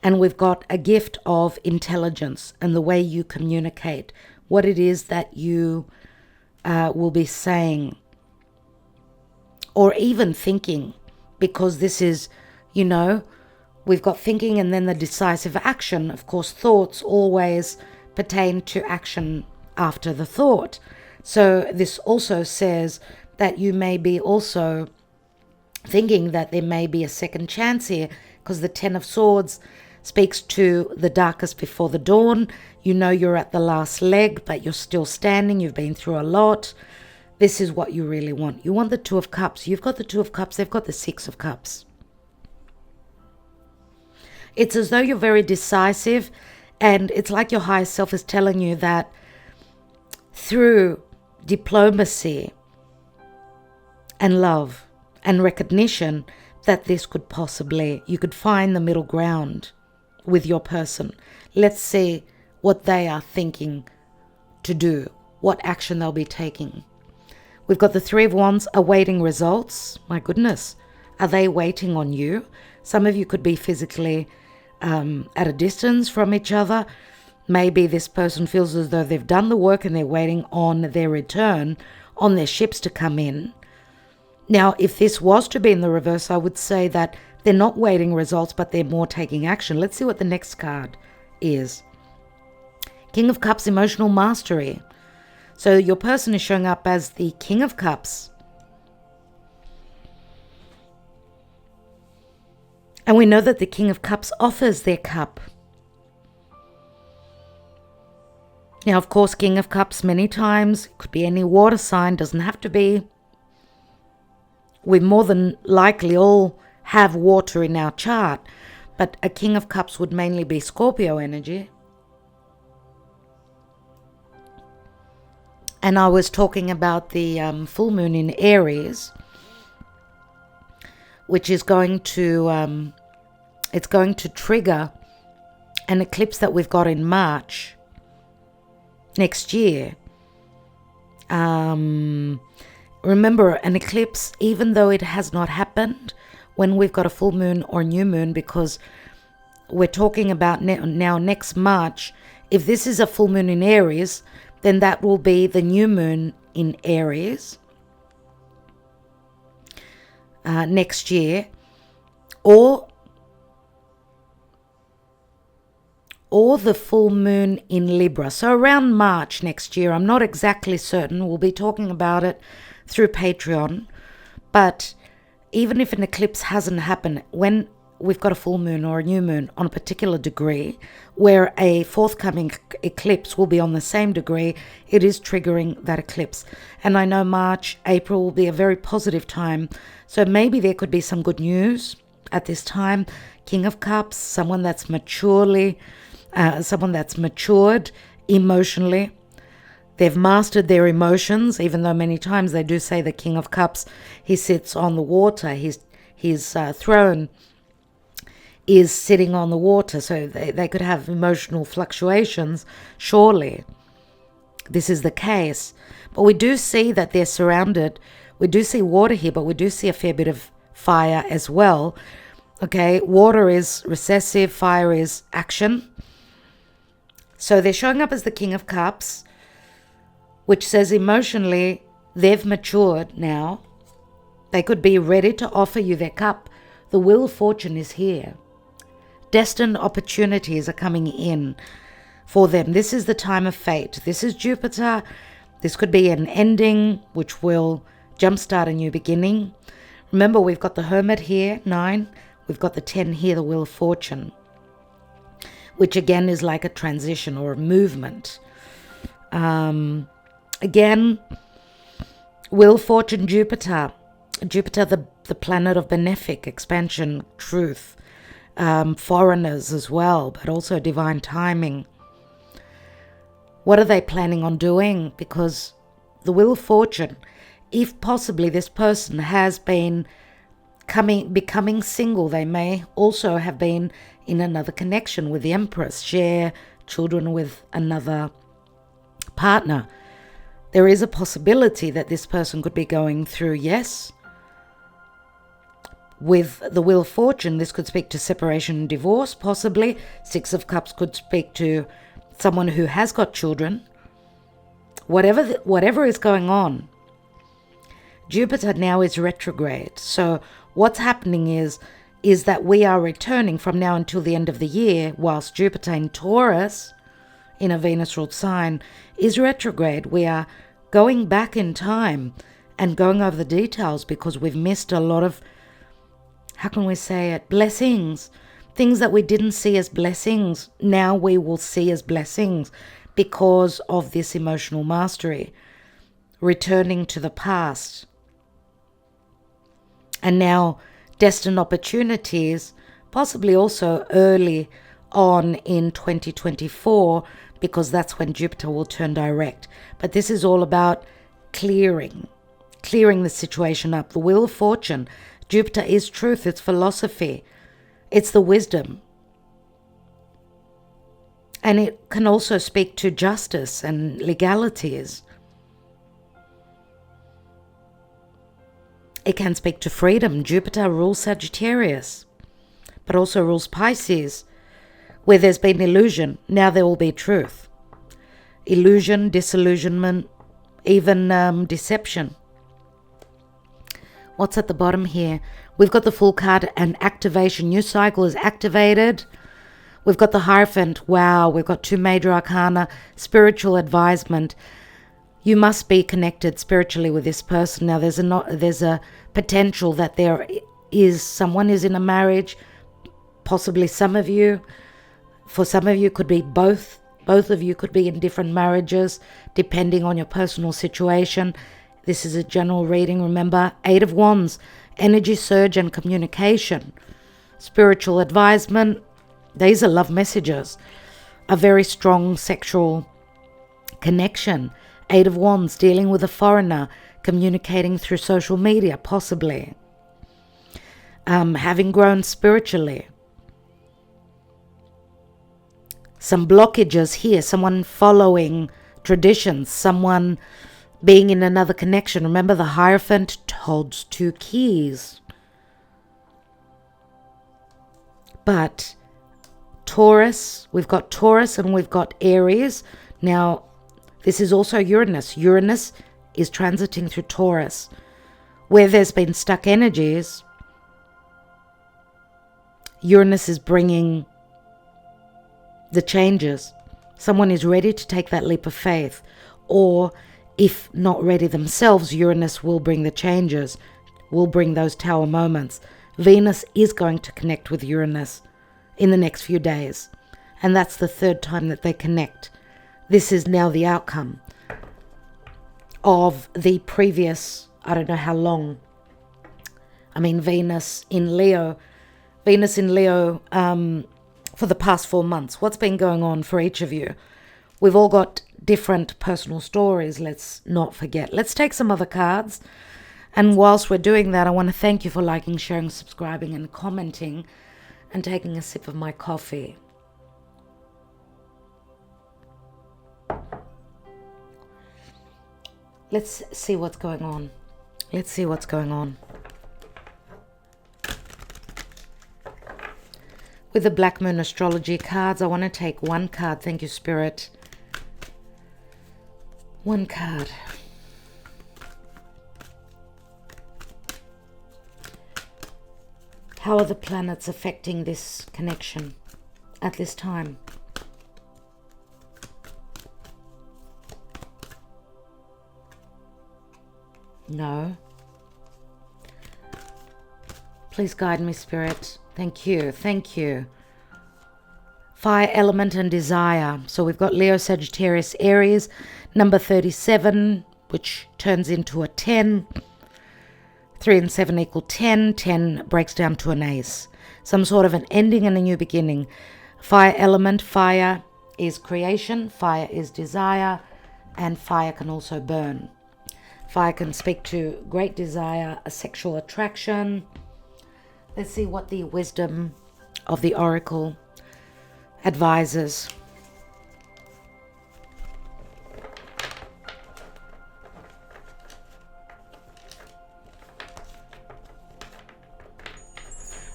Speaker 1: and we've got a gift of intelligence and the way you communicate, what it is that you will be saying or even thinking, because this is, we've got thinking and then the decisive action. Of course, thoughts always pertain to action after the thought. So this also says that you may be also thinking that there may be a second chance here, because the Ten of Swords speaks to the darkest before the dawn. You're at the last leg, but you're still standing. You've been through a lot. This is what you really want. You want the Two of Cups. You've got the Two of Cups. They've got the Six of Cups. It's as though you're very decisive, and it's like your higher self is telling you that through diplomacy and love and recognition, that this could possibly, you could find the middle ground with your person. Let's see what they are thinking to do, what action they'll be taking. We've got the Three of Wands awaiting results. My goodness, are they waiting on you? Some of you could be physically at a distance from each other. Maybe this person feels as though they've done the work and they're waiting on their return, on their ships to come in. Now, if this was to be in the reverse, I would say that they're not waiting results, but they're more taking action. Let's see what the next card is. King of Cups, emotional mastery. So your person is showing up as the King of Cups. And we know that the King of Cups offers their cup. Now, of course, King of Cups many times, it could be any water sign, doesn't have to be. We more than likely all have water in our chart, but a King of Cups would mainly be Scorpio energy. And I was talking about the full moon in Aries, which is going to, it's going to trigger an eclipse that we've got in March next year. Remember, an eclipse, even though it has not happened, when we've got a full moon or new moon, because we're talking about now next March, if this is a full moon in Aries, then that will be the new moon in Aries next year, or the full moon in Libra. So around March next year, I'm not exactly certain. We'll be talking about it through Patreon. But even if an eclipse hasn't happened, when we've got a full moon or a new moon on a particular degree, where a forthcoming eclipse will be on the same degree, it is triggering that eclipse. And I know March, April will be a very positive time. So maybe there could be some good news at this time. King of Cups, someone that's matured emotionally. They've mastered their emotions, even though many times they do say the King of Cups, he sits on the water. His throne is sitting on the water, so they could have emotional fluctuations, surely. This is the case. But we do see that they're surrounded. We do see water here, but we do see a fair bit of fire as well. Okay, water is recessive, fire is action. So they're showing up as the King of Cups, which says emotionally they've matured now. They could be ready to offer you their cup. The Wheel of Fortune is here. Destined opportunities are coming in for them. This is the time of fate. This is Jupiter. This could be an ending, which will jumpstart a new beginning. Remember, we've got the Hermit here, 9. We've got the 10 here, the Wheel of Fortune, which again is like a transition or a movement. Again, Wheel of Fortune, Jupiter. Jupiter, the planet of benefic, expansion, truth. Foreigners as well, but also divine timing. What are they planning on doing? Because the Wheel of Fortune, if possibly this person has been becoming single, they may also have been in another connection with the Empress, share children with another partner. There is a possibility that this person could be going through, yes. With the Wheel of Fortune, this could speak to separation and divorce, possibly. 6 of Cups could speak to someone who has got children. Whatever is going on, Jupiter now is retrograde. So what's happening is that we are returning from now until the end of the year, whilst Jupiter in Taurus, in a Venus-ruled sign, is retrograde. We are going back in time and going over the details because we've missed a lot of, how can we say it, blessings. Things that we didn't see as blessings, now we will see as blessings because of this emotional mastery. Returning to the past. And now destined opportunities, possibly also early on in 2024, because that's when Jupiter will turn direct. But this is all about clearing the situation up. The Wheel of Fortune, Jupiter is truth, it's philosophy, it's the wisdom. And it can also speak to justice and legalities. It can speak to freedom. Jupiter rules Sagittarius, but also rules Pisces. Where there's been illusion, now there will be truth. Illusion, disillusionment, even deception. What's at the bottom here? We've got the Fool card and activation. New cycle is activated. We've got the Hierophant. Wow, we've got 2 major arcana. Spiritual advisement. You must be connected spiritually with this person. Now, there's a potential that someone is in a marriage. Possibly some of you. For some of you, could be both. Both of you could be in different marriages, depending on your personal situation. This is a general reading. Remember, 8 of Wands, energy surge and communication. Spiritual advisement. These are love messages. A very strong sexual connection. 8 of Wands, dealing with a foreigner, communicating through social media, possibly. Having grown spiritually. Some blockages here, someone following traditions, someone being in another connection. Remember, the Hierophant holds 2 keys. But Taurus, we've got Taurus and we've got Aries. Now, this is also Uranus. Uranus is transiting through Taurus. Where there's been stuck energies, Uranus is bringing the changes. Someone is ready to take that leap of faith. Or if not ready themselves, Uranus will bring the changes, will bring those tower moments. Venus is going to connect with Uranus in the next few days. And that's the 3rd time that they connect. This is now the outcome of the previous, I don't know how long. I mean, Venus in Leo, for the past 4 months. What's been going on for each of you? We've all got different personal stories, let's not forget. Let's take some other cards. And whilst we're doing that, I want to thank you for liking, sharing, subscribing, and commenting, and taking a sip of my coffee. Let's see what's going on. Let's see what's going on. With the Black Moon Astrology cards, I want to take one card. Thank you, Spirit. One card. How are the planets affecting this connection at this time? No. Please guide me, Spirit. Thank you. Thank you. Fire element and desire. So we've got Leo, Sagittarius, Aries. Number 37, which turns into a 10. 3 and 7 equal 10. 10 breaks down to an ace. Some sort of an ending and a new beginning. Fire element. Fire is creation. Fire is desire. And fire can also burn. Fire can speak to great desire, a sexual attraction. Let's see what the wisdom of the oracle advises.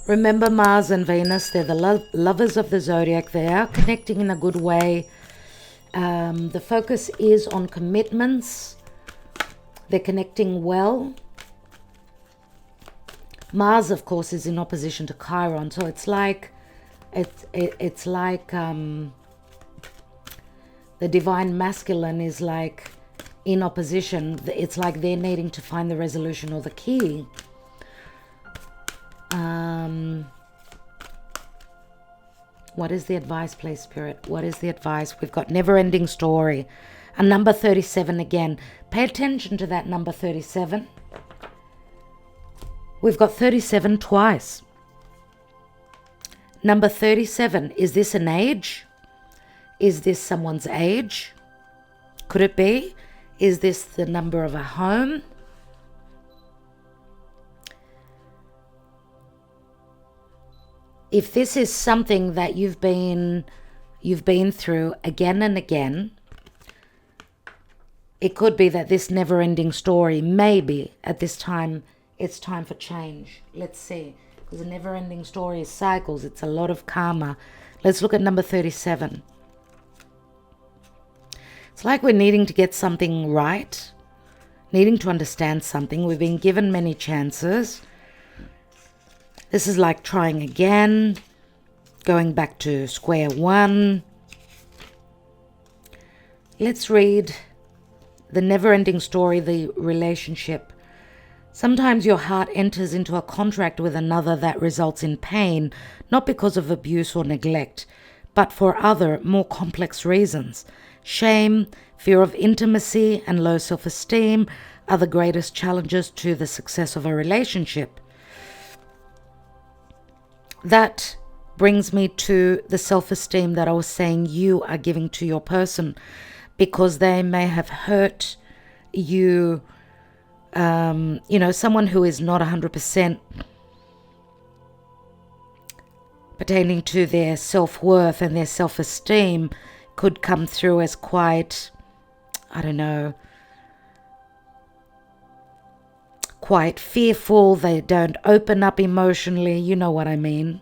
Speaker 1: Remember, Mars and Venus, they're the lovers of the zodiac. They are connecting in a good way. The focus is on commitments. They're connecting well. Mars, of course, is in opposition to Chiron, so it's like the divine masculine is like in opposition. It's like they're needing to find the resolution or the key. What is the advice, please, Spirit? What is the advice? We've got never-ending story. And number 37 again. Pay attention to that number 37. We've got 37 twice. Number 37. Is this an age? Is this someone's age? Could it be? Is this the number of a home? If this is something that you've been through again and again, it could be that this never-ending story, maybe at this time, it's time for change. Let's see. Because a never-ending story is cycles. It's a lot of karma. Let's look at number 37. It's like we're needing to get something right, needing to understand something. We've been given many chances. This is like trying again, going back to square one. Let's read the never-ending story, the relationship. Sometimes your heart enters into a contract with another that results in pain, not because of abuse or neglect, but for other, more complex reasons. Shame, fear of intimacy, and low self-esteem are the greatest challenges to the success of a relationship. That brings me to the self-esteem that I was saying you are giving to your person, because they may have hurt you. Someone who is not 100% pertaining to their self-worth and their self-esteem could come through as quite, quite fearful. They don't open up emotionally. You know what I mean.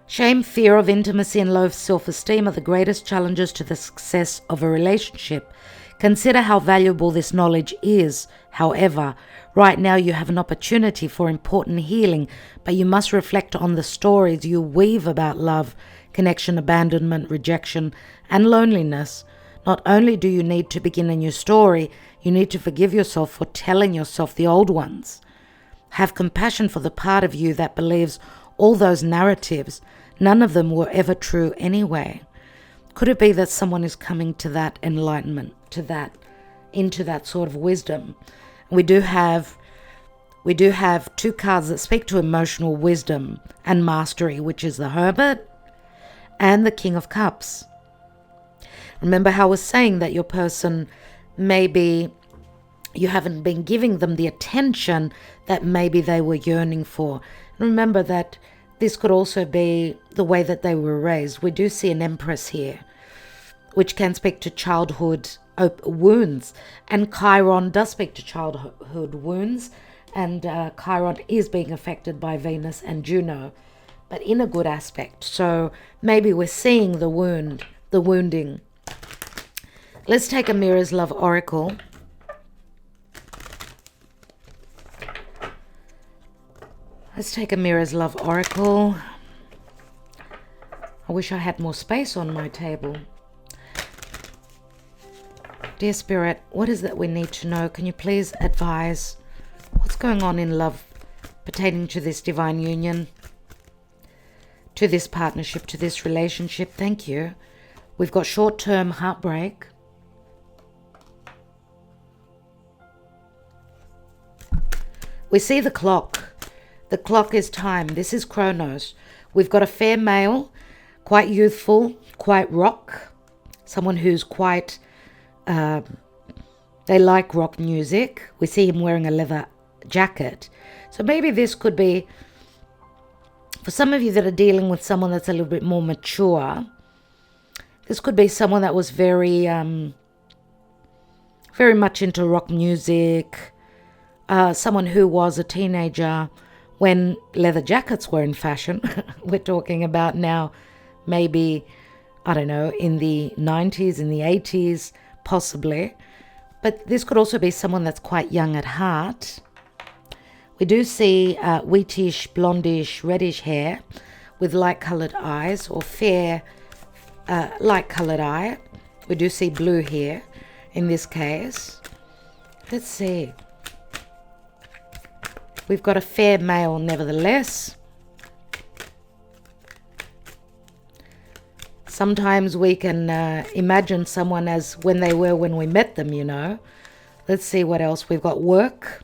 Speaker 1: Shame, fear of intimacy, and low self-esteem are the greatest challenges to the success of a relationship. Consider how valuable this knowledge is. However, right now you have an opportunity for important healing, but you must reflect on the stories you weave about love, connection, abandonment, rejection, and loneliness. Not only do you need to begin a new story, you need to forgive yourself for telling yourself the old ones. Have compassion for the part of you that believes all those narratives. None of them were ever true anyway. Could it be that someone is coming to that enlightenment, into that sort of wisdom? We do have two cards that speak to emotional wisdom and mastery, which is the Hermit and the King of Cups. Remember how I was saying that your person, maybe you haven't been giving them the attention that maybe they were yearning for. Remember that this could also be the way that they were raised. We do see an Empress here, which can speak to childhood wounds. And Chiron does speak to childhood wounds. And Chiron is being affected by Venus and Juno, but in a good aspect. So maybe we're seeing the wounding. Let's take a Mirror's Love Oracle. Let's take a Mirror's Love Oracle. I wish I had more space on my table. Dear Spirit, what is that we need to know? Can you please advise what's going on in love pertaining to this divine union, to this partnership, to this relationship? Thank you. We've got short-term heartbreak. We see the clock. The clock is time. This is Chronos. We've got a fair male, quite youthful, quite rock. Someone who's quite... they like rock music. We see him wearing a leather jacket. So maybe this could be, for some of you that are dealing with someone that's a little bit more mature, this could be someone that was very much into rock music, someone who was a teenager when leather jackets were in fashion. We're talking about now, maybe, I don't know, in the 90s, in the 80s, possibly. But this could also be someone that's quite young at heart. We do see wheatish, blondish, reddish hair with light-coloured eyes, or fair, light-coloured eye. We do see blue here in this case. Let's see. We've got a fair male nevertheless. Sometimes we can imagine someone as when they were when we met them, you know. Let's see what else. We've got work.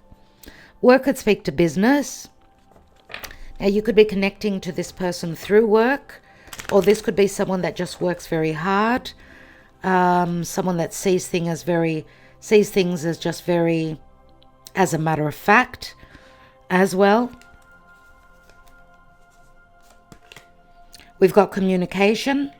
Speaker 1: Work could speak to business. Now you could be connecting to this person through work, or this could be someone that just works very hard. Someone that sees things as just very, as a matter of fact, as well. We've got communication.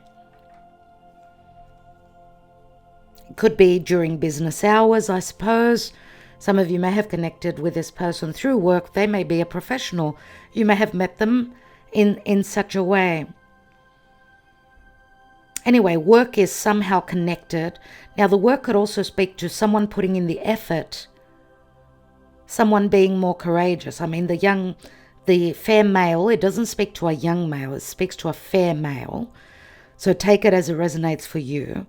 Speaker 1: It could be during business hours, I suppose. Some of you may have connected with this person through work. They may be a professional. You may have met them in such a way. Anyway, work is somehow connected. Now, the work could also speak to someone putting in the effort, someone being more courageous. I mean, the fair male, it doesn't speak to a young male. It speaks to a fair male. So take it as it resonates for you.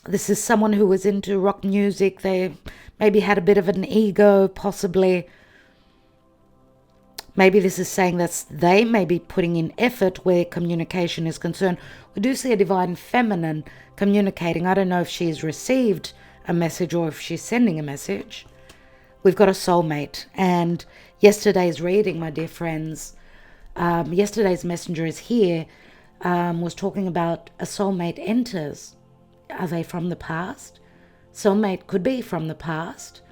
Speaker 1: This is someone who was into rock music. They maybe had a bit of an ego, possibly. Maybe this is saying that they may be putting in effort where communication is concerned. We do see a divine feminine communicating. I don't know if she's received a message or if she's sending a message. We've got a soulmate. And yesterday's reading, my dear friends, yesterday's messenger is here, was talking about a soulmate enters. Are they from the past? Soulmate could be from the past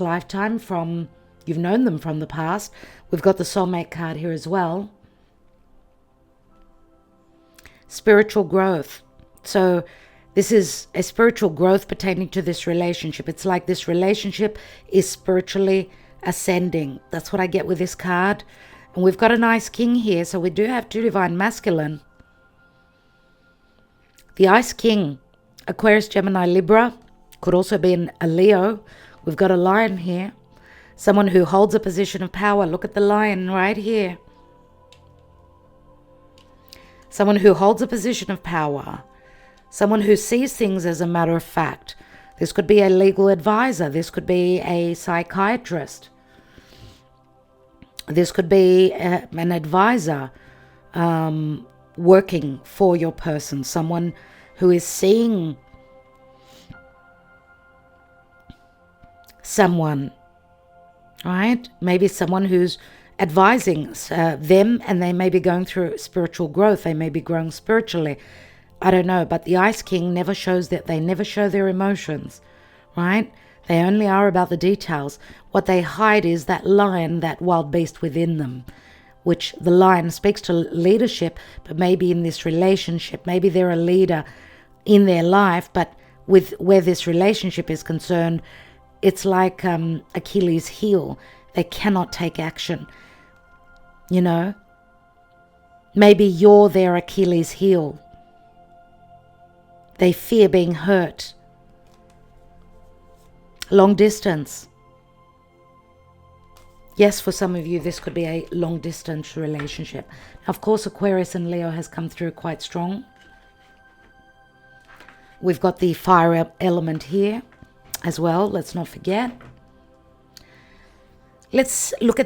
Speaker 1: lifetime, you've known them from the past. We've got the soulmate card here as well. Spiritual growth. So this is a spiritual growth pertaining to this relationship. It's like this relationship is spiritually ascending. That's what I get with this card. And we've got a nice king here. So we do have two divine masculine. The Ice King, Aquarius, Gemini, Libra. Could also be a Leo. We've got a lion here. Someone who holds a position of power. Look at the lion right here. Someone who holds a position of power. Someone who sees things as a matter of fact. This could be a legal advisor. This could be a psychiatrist. This could be an advisor working for your person. Someone who is seeing someone, right? Maybe someone who's advising them, and they may be going through spiritual growth. They may be growing spiritually. I don't know, but the Ice King never shows that, they never show their emotions, right? They only are about the details. What they hide is that lion, that wild beast within them, which the lion speaks to leadership, but maybe in this relationship, maybe they're a leader in their life, but with where this relationship is concerned, it's like Achilles' heel. They cannot take action, you know? Maybe you're their Achilles' heel. They fear being hurt. Long distance. Yes, for some of you, this could be a long distance relationship. Now, of course, Aquarius and Leo has come through quite strong. We've got the fire element here as well. Let's not forget. Let's look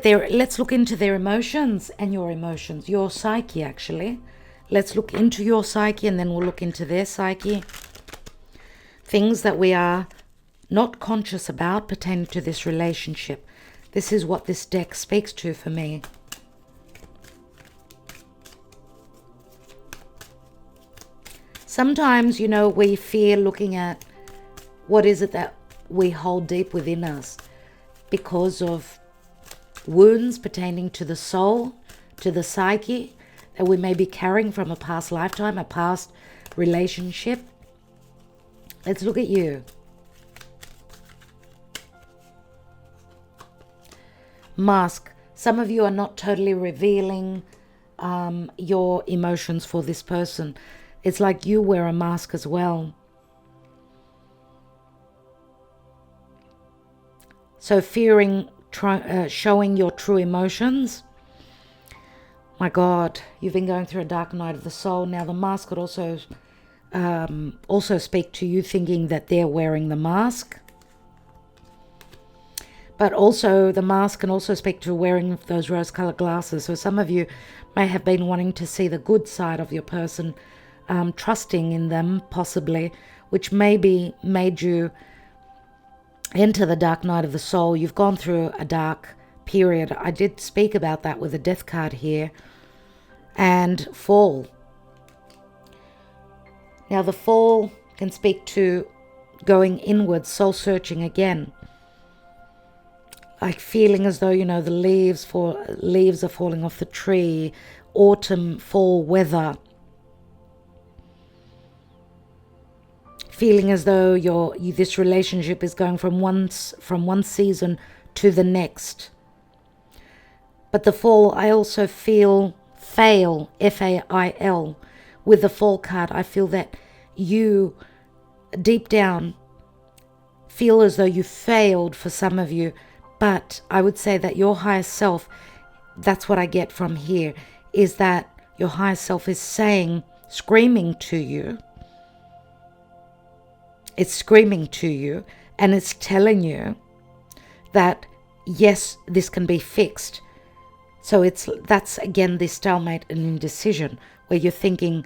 Speaker 1: into their emotions and your emotions, your psyche actually. Let's look into your psyche and then we'll look into their psyche. Things that we are not conscious about pertaining to this relationship. This is what this deck speaks to for me. Sometimes, you know, we fear looking at what is it that we hold deep within us because of wounds pertaining to the soul, to the psyche, that we may be carrying from a past lifetime, a past relationship. Let's look at you. Mask. Some of you are not totally revealing your emotions for this person. It's like you wear a mask as well. So fearing showing your true emotions. My God, you've been going through a dark night of the soul. Now the mask could also speak to you thinking that they're wearing the mask. But also the mask can also speak to wearing those rose-colored glasses. So some of you may have been wanting to see the good side of your person, trusting in them possibly, which maybe made you enter the dark night of the soul. You've gone through a dark period. I did speak about that with the death card here. And fall. Now the fall can speak to going inward, soul searching again. Like feeling as though, you know, the leaves are falling off the tree, autumn, fall weather. Feeling as though this relationship is going from one season to the next. But the fall, I also feel fail, F-A-I-L. With the fall card, I feel that you, deep down, feel as though you failed for some of you. But I would say that your higher self, that's what I get from here, is that your higher self is saying, screaming to you. It's screaming to you and it's telling you that, yes, this can be fixed. So that's again this stalemate and indecision where you're thinking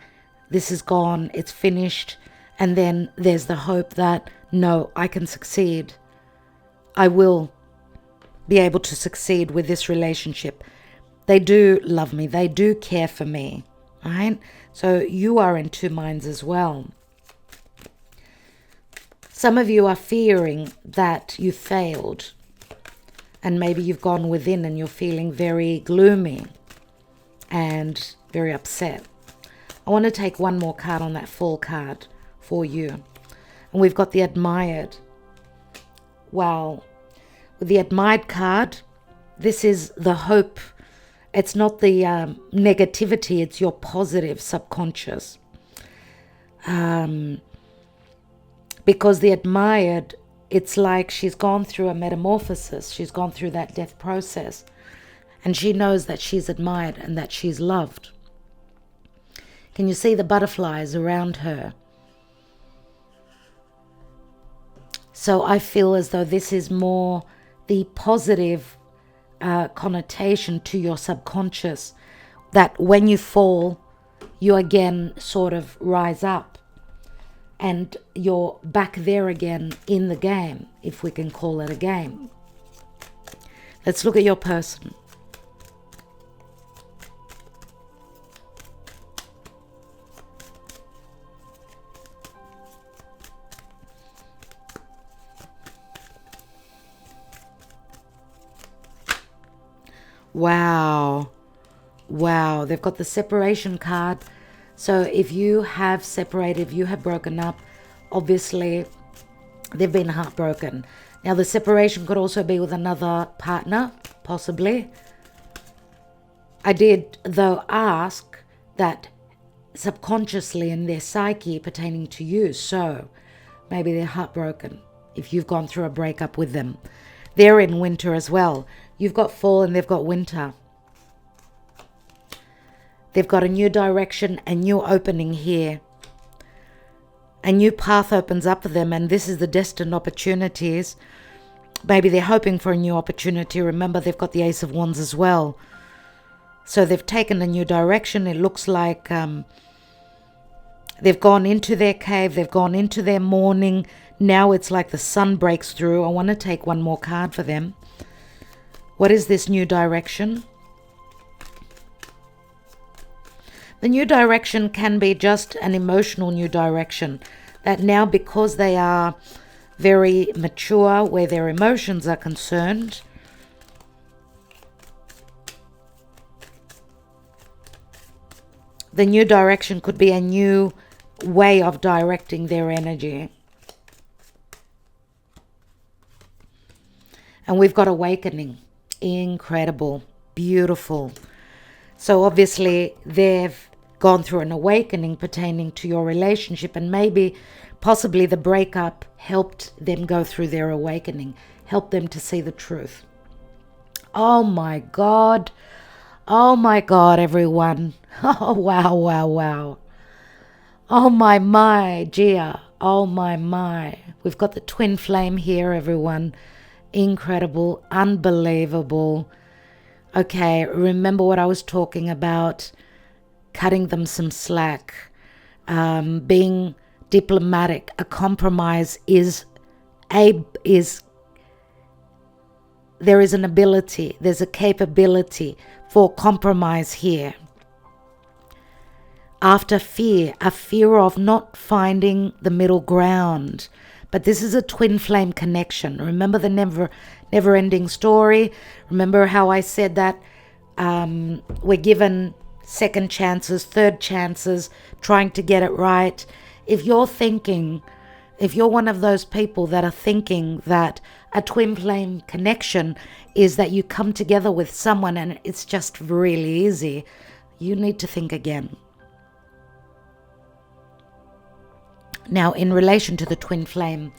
Speaker 1: this is gone, it's finished. And then there's the hope that, no, I can succeed. I will be able to succeed with this relationship. They do love me. They do care for me. Right? So you are in two minds as well. Some of you are fearing that you failed. And maybe you've gone within and you're feeling very gloomy and very upset. I want to take one more card on that fall card for you. And we've got the admired. Wow. With the admired card, this is the hope. It's not the negativity, it's your positive subconscious. Because the admired, it's like she's gone through a metamorphosis. She's gone through that death process. And she knows that she's admired and that she's loved. Can you see the butterflies around her? So I feel as though this is more the positive connotation to your subconscious. That when you fall, you again sort of rise up. And you're back there again in the game, if we can call it a game. Let's look at your person. Wow. Wow. They've got the separation card. So if you have separated, if you have broken up, obviously they've been heartbroken. Now the separation could also be with another partner, possibly. I did, though, ask that subconsciously in their psyche pertaining to you. So maybe they're heartbroken if you've gone through a breakup with them. They're in winter as well. You've got fall and they've got winter. They've got a new direction, a new opening here. A new path opens up for them, and this is the destined opportunities. Maybe they're hoping for a new opportunity. Remember, they've got the Ace of Wands as well. So they've taken a new direction. It looks like they've gone into their cave. They've gone into their mourning. Now it's like the sun breaks through. I want to take one more card for them. What is this new direction? The new direction can be just an emotional new direction. That now, because they are very mature where their emotions are concerned, the new direction could be a new way of directing their energy. And we've got awakening. Incredible. Beautiful. So obviously they've gone through an awakening pertaining to your relationship, and maybe possibly the breakup helped them go through their awakening, helped them to see the truth. Oh my God. Oh my God, everyone. Oh, wow, wow, wow. Oh my, Gia. Oh my. We've got the twin flame here, everyone. Incredible, unbelievable. Okay, remember what I was talking about, cutting them some slack, being diplomatic. A compromise there is an ability, there's a capability for compromise here. After fear, a fear of not finding the middle ground. But this is a twin flame connection. Remember the never-ending story? Remember how I said that we're given second chances, third chances, trying to get it right. If you're one of those people that are thinking that a twin flame connection is that you come together with someone and it's just really easy, you need to think again. Now, in relation to the twin flame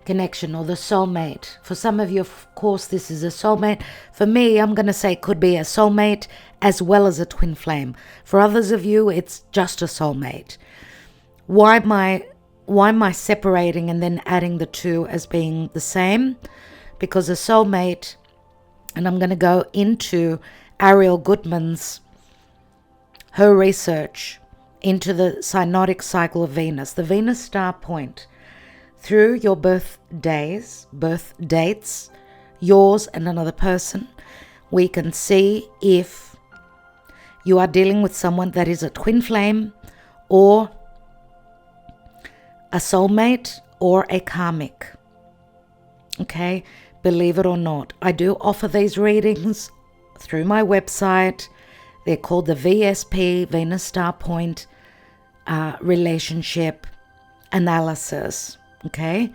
Speaker 1: connection or the soulmate, for some of you, of course, this is a soulmate. For me, I'm going to say it could be a soulmate as well as a twin flame. For others of you, it's just a soulmate. Why am I separating and then adding the two as being the same? Because a soulmate, and I'm going to go into Ariel Goodman's, her research into the synodic cycle of Venus, the Venus star point. Through your birth dates, yours and another person, we can see if you are dealing with someone that is a twin flame or a soulmate or a karmic. Okay, believe it or not, I do offer these readings through my website. They're called the VSP, Venus Star Point Relationship Analysis. Okay,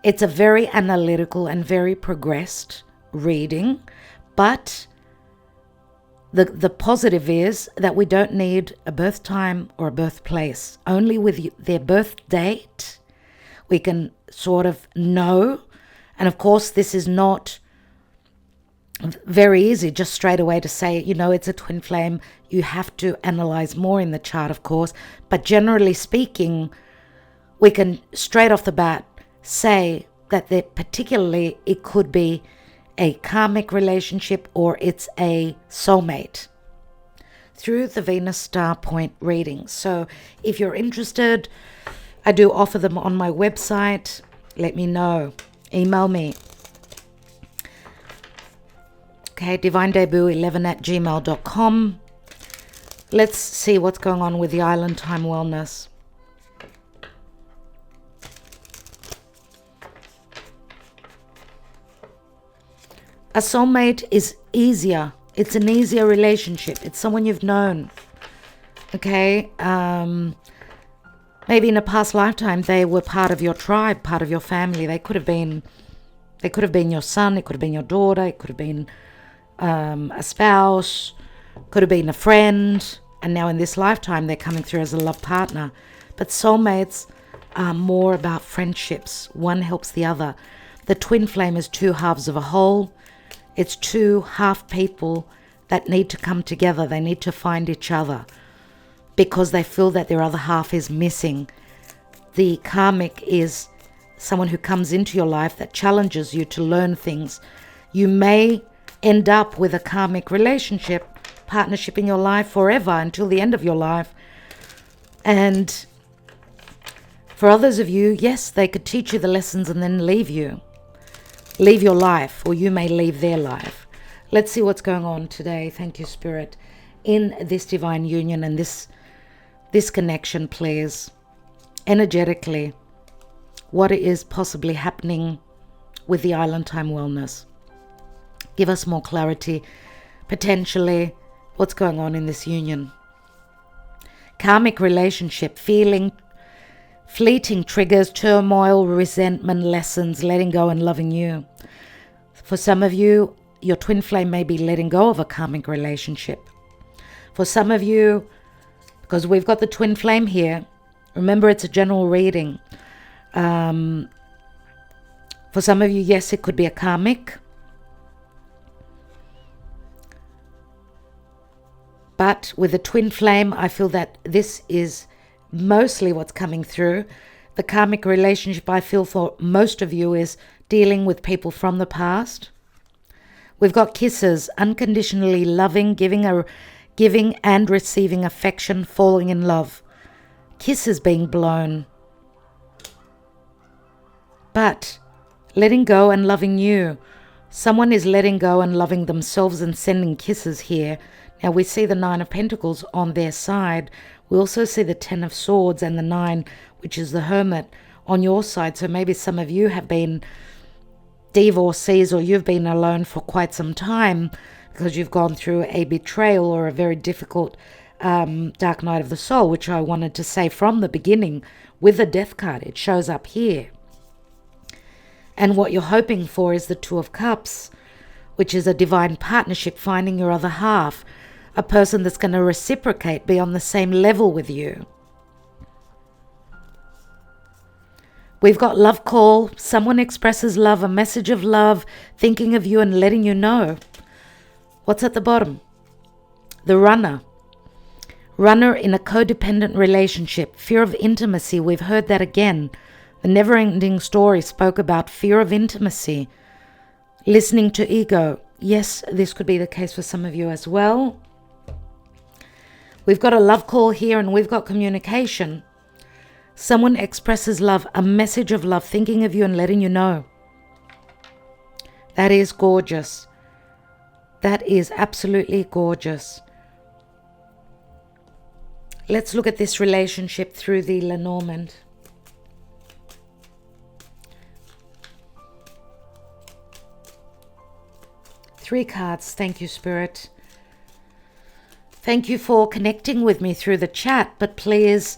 Speaker 1: it's a very analytical and very progressed reading, but the positive is that we don't need a birth time or a birthplace. Only with their birth date we can sort of know. And of course, this is not very easy just straight away to say, it's a twin flame. You have to analyze more in the chart, of course. But generally speaking, we can straight off the bat say that particularly it could be a karmic relationship or it's a soulmate through the Venus Star Point readings. So if you're interested, I do offer them on my website. Let me know. Email me. Okay, divinedebut11@gmail.com. Let's see what's going on with the Island Time Wellness. A soulmate is easier It's an easier relationship. It's someone you've known. Okay? Maybe in a past lifetime they were part of your tribe, part of your family. They could have been your son, it could have been your daughter, it could have been a spouse, could have been a friend, and now in this lifetime they're coming through as a love partner. But soulmates are more about friendships. One helps the other. The twin flame is two halves of a whole. It's two half people that need to come together. They need to find each other because they feel that their other half is missing. The karmic is someone who comes into your life that challenges you to learn things. You may end up with a karmic relationship, partnership in your life forever until the end of your life. And for others of you, yes, they could teach you the lessons and then leave you. Leave your life, or you may leave their life. Let's see what's going on today. Thank you, Spirit, in this divine union and this connection, please. Energetically, what is possibly happening with the Island Time Wellness. Give us more clarity, potentially, what's going on in this union. Karmic relationship, fleeting triggers, turmoil, resentment, lessons, letting go and loving you. For some of you, your twin flame may be letting go of a karmic relationship. For some of you, because we've got the twin flame here, remember it's a general reading. For some of you, yes, it could be a karmic. But with the twin flame, I feel that this is mostly what's coming through. The karmic relationship, I feel, for most of you is dealing with people from the past. We've got kisses, unconditionally loving, giving and receiving affection, falling in love. Kisses being blown. But letting go and loving you. Someone is letting go and loving themselves and sending kisses here. Now we see the 9 of Pentacles on their side. We also see the 10 of Swords and the 9, which is the Hermit, on your side. So maybe some of you have been divorcees, or you've been alone for quite some time because you've gone through a betrayal or a very difficult dark night of the soul, which I wanted to say from the beginning with the Death card. It shows up here. And what you're hoping for is the 2 of Cups, which is a divine partnership, finding your other half, a person that's going to reciprocate, be on the same level with you. We've got love call. Someone expresses love, a message of love, thinking of you and letting you know. What's at the bottom? The runner. Runner in a codependent relationship. Fear of intimacy. We've heard that again. The never-ending story spoke about fear of intimacy. Listening to ego. Yes, this could be the case for some of you as well. We've got a love call here and we've got communication. Someone expresses love, a message of love, thinking of you and letting you know. That is gorgeous. That is absolutely gorgeous. Let's look at this relationship through the Lenormand. Three cards. Thank you, Spirit. Thank you for connecting with me through the chat, but please,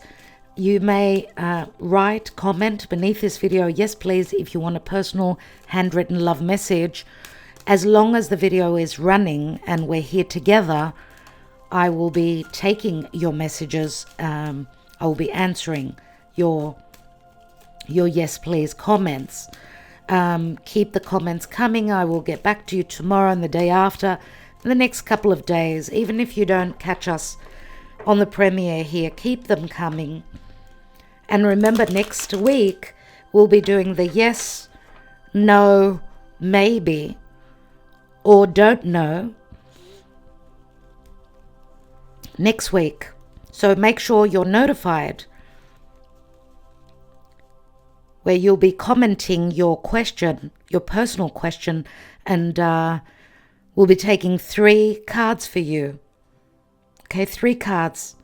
Speaker 1: you may write, comment beneath this video. Yes, please, if you want a personal handwritten love message. As long as the video is running and we're here together, I will be taking your messages. I will be answering your yes, please comments. Keep the comments coming. I will get back to you tomorrow and the day after, the next couple of days. Even if you don't catch us on the premiere here, keep them coming. And remember, next week we'll be doing the yes, no, maybe, or don't know next week. So make sure you're notified, where you'll be commenting your question, your personal question, and we'll be taking 3 cards for you. Okay, 3 cards.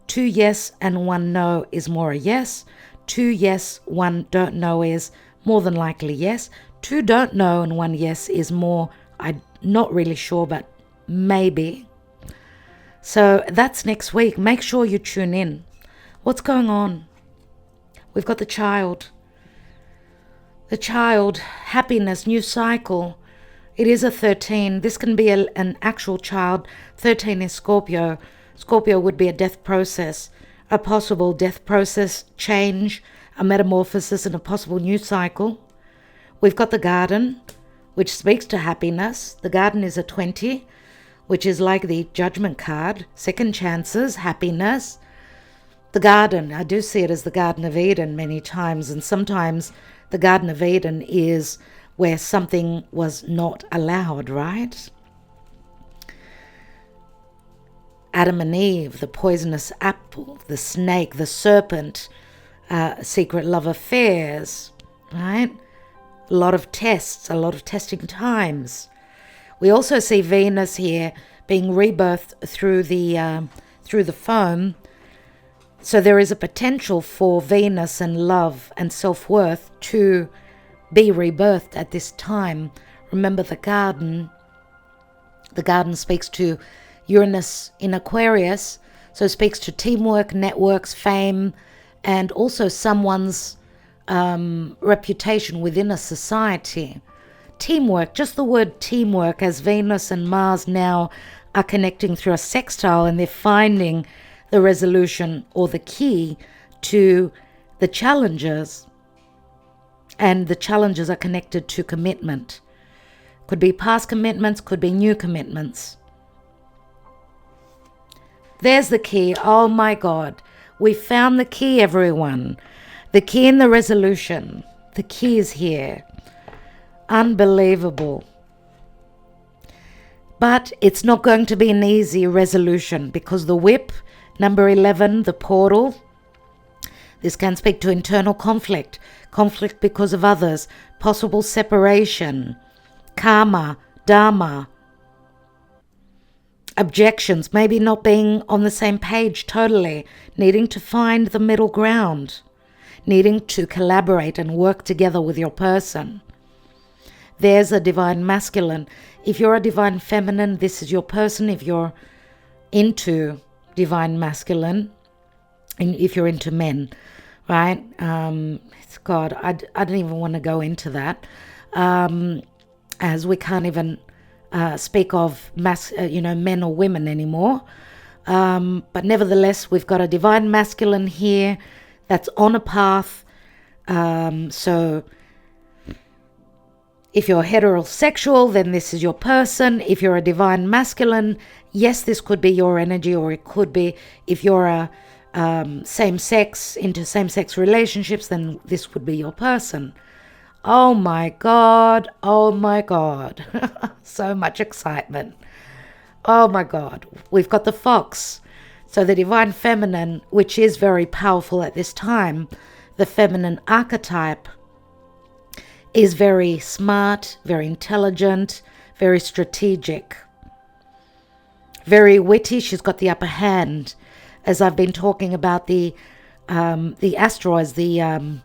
Speaker 1: 2 yes and 1 no is more a yes. 2 yes, 1 don't know is more than likely yes. 2 don't know and 1 yes is more, I'm not really sure, but maybe. So that's next week. Make sure you tune in. What's going on? We've got the child. The child, happiness, new cycle. It is a 13. This can be an actual child. 13 is Scorpio. Scorpio would be a death process, a possible death process, change, a metamorphosis, and a possible new cycle. We've got the garden, which speaks to happiness. The garden is a 20, which is like the judgment card, second chances, happiness. The garden, I do see it as the Garden of Eden many times, and sometimes the Garden of Eden is where something was not allowed, right? Adam and Eve, the poisonous apple, the snake, the serpent, secret love affairs, right? A lot of tests, a lot of testing times. We also see Venus here being rebirthed through the foam. So there is a potential for Venus and love and self-worth to be rebirthed at this time. Remember the garden. The garden speaks to Uranus in Aquarius, so it speaks to teamwork, networks, fame, and also someone's reputation within a society. Teamwork, just the word teamwork, as Venus and Mars now are connecting through a sextile, and they're finding the resolution or the key to the challenges. And the challenges are connected to commitment. Could be past commitments, could be new commitments. There's the key. Oh my God. We found the key, everyone. The key in the resolution. The key is here. Unbelievable. But it's not going to be an easy resolution because the whip, number 11, the portal, this can speak to internal conflict, conflict because of others, possible separation, karma, dharma, objections, maybe not being on the same page totally, needing to find the middle ground, needing to collaborate and work together with your person. There's a divine masculine. If you're a divine feminine, this is your person. If you're into divine masculine, and if you're into men, right? God, I don't even want to go into that, as we can't even speak of men or women anymore. But nevertheless, we've got a divine masculine here that's on a path. So if you're heterosexual, then this is your person. If you're a divine masculine, yes, this could be your energy, or it could be, if you're a same-sex, into same-sex relationships, then this would be your person. Oh my God, oh my God. So much excitement. Oh my God. We've got the fox. So the divine feminine, which is very powerful at this time, the feminine archetype is very smart, very intelligent, very strategic, very witty. She's got the upper hand. As I've been talking about the asteroids, the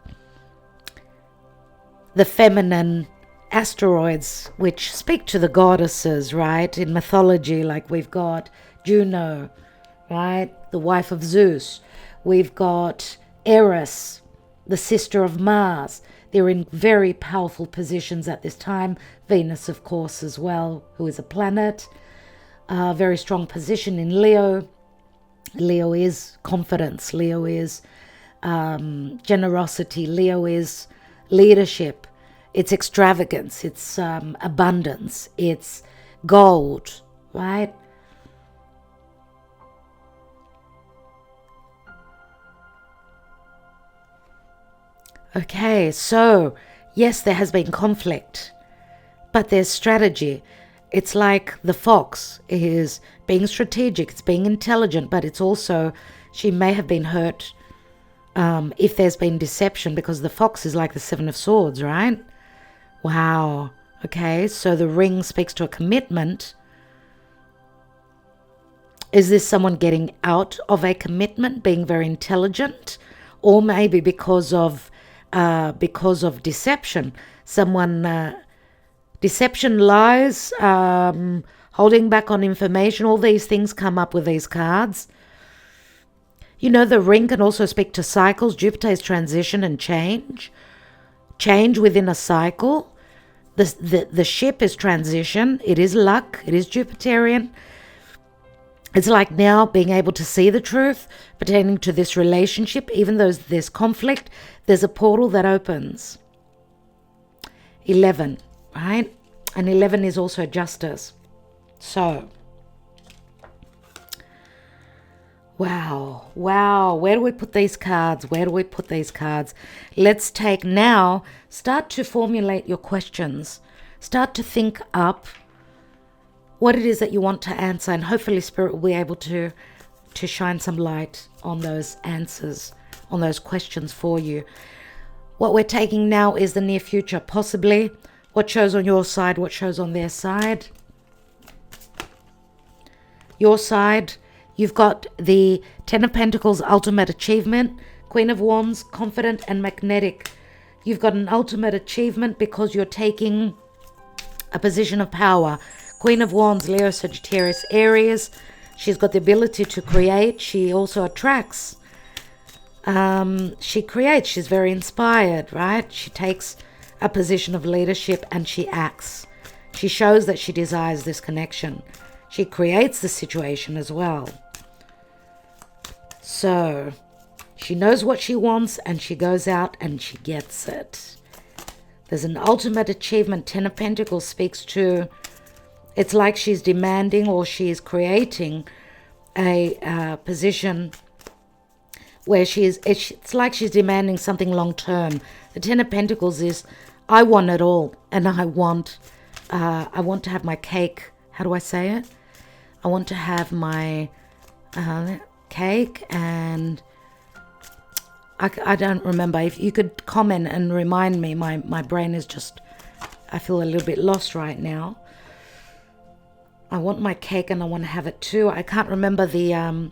Speaker 1: feminine asteroids, which speak to the goddesses, right? In mythology, like we've got Juno, right? The wife of Zeus. We've got Eris, the sister of Mars. They're in very powerful positions at this time. Venus, of course, as well, who is a planet. Very strong position in Leo. Leo is confidence. Leo is generosity. Leo is leadership. It's extravagance. It's abundance. It's gold, right? Okay, so yes, there has been conflict, but there's strategy. It's like the fox is being strategic, it's being intelligent, but it's also, she may have been hurt if there's been deception, because the fox is like the Seven of Swords, right? Wow. Okay, so the ring speaks to a commitment. Is this someone getting out of a commitment, being very intelligent, or maybe because of deception? Someone, deception, lies, holding back on information. All these things come up with these cards. You know, the ring can also speak to cycles. Jupiter is transition and change. Change within a cycle. The ship is transition. It is luck. It is Jupiterian. It's like now being able to see the truth pertaining to this relationship. Even though there's conflict, there's a portal that opens. 11, right? And 11 is also justice. So, wow. Where do we put these cards? Let's take now, start to formulate your questions. Start to think up what it is that you want to answer, and hopefully Spirit will be able to shine some light on those answers, on those questions for you. What we're taking now is the near future, possibly what shows on your side, what shows on their side. Your side, you've got the Ten of Pentacles, ultimate achievement, Queen of Wands, confident and magnetic. You've got an ultimate achievement because you're taking a position of power. Queen of Wands, Leo, Sagittarius, Aries. She's got the ability to create. She also attracts. She creates. She's very inspired, right? She takes a position of leadership and she acts. She shows that she desires this connection. She creates the situation as well. So she knows what she wants and she goes out and she gets it. There's an ultimate achievement. Ten of Pentacles speaks to, it's like she's demanding or she is creating a position where it's like she's demanding something long term. The Ten of Pentacles is, I want it all, and I want to have my cake. How do I say it? I want to have my cake, and I don't remember. If you could comment and remind me, my brain is just, I feel a little bit lost right now. I want my cake and I want to have it too. I can't remember the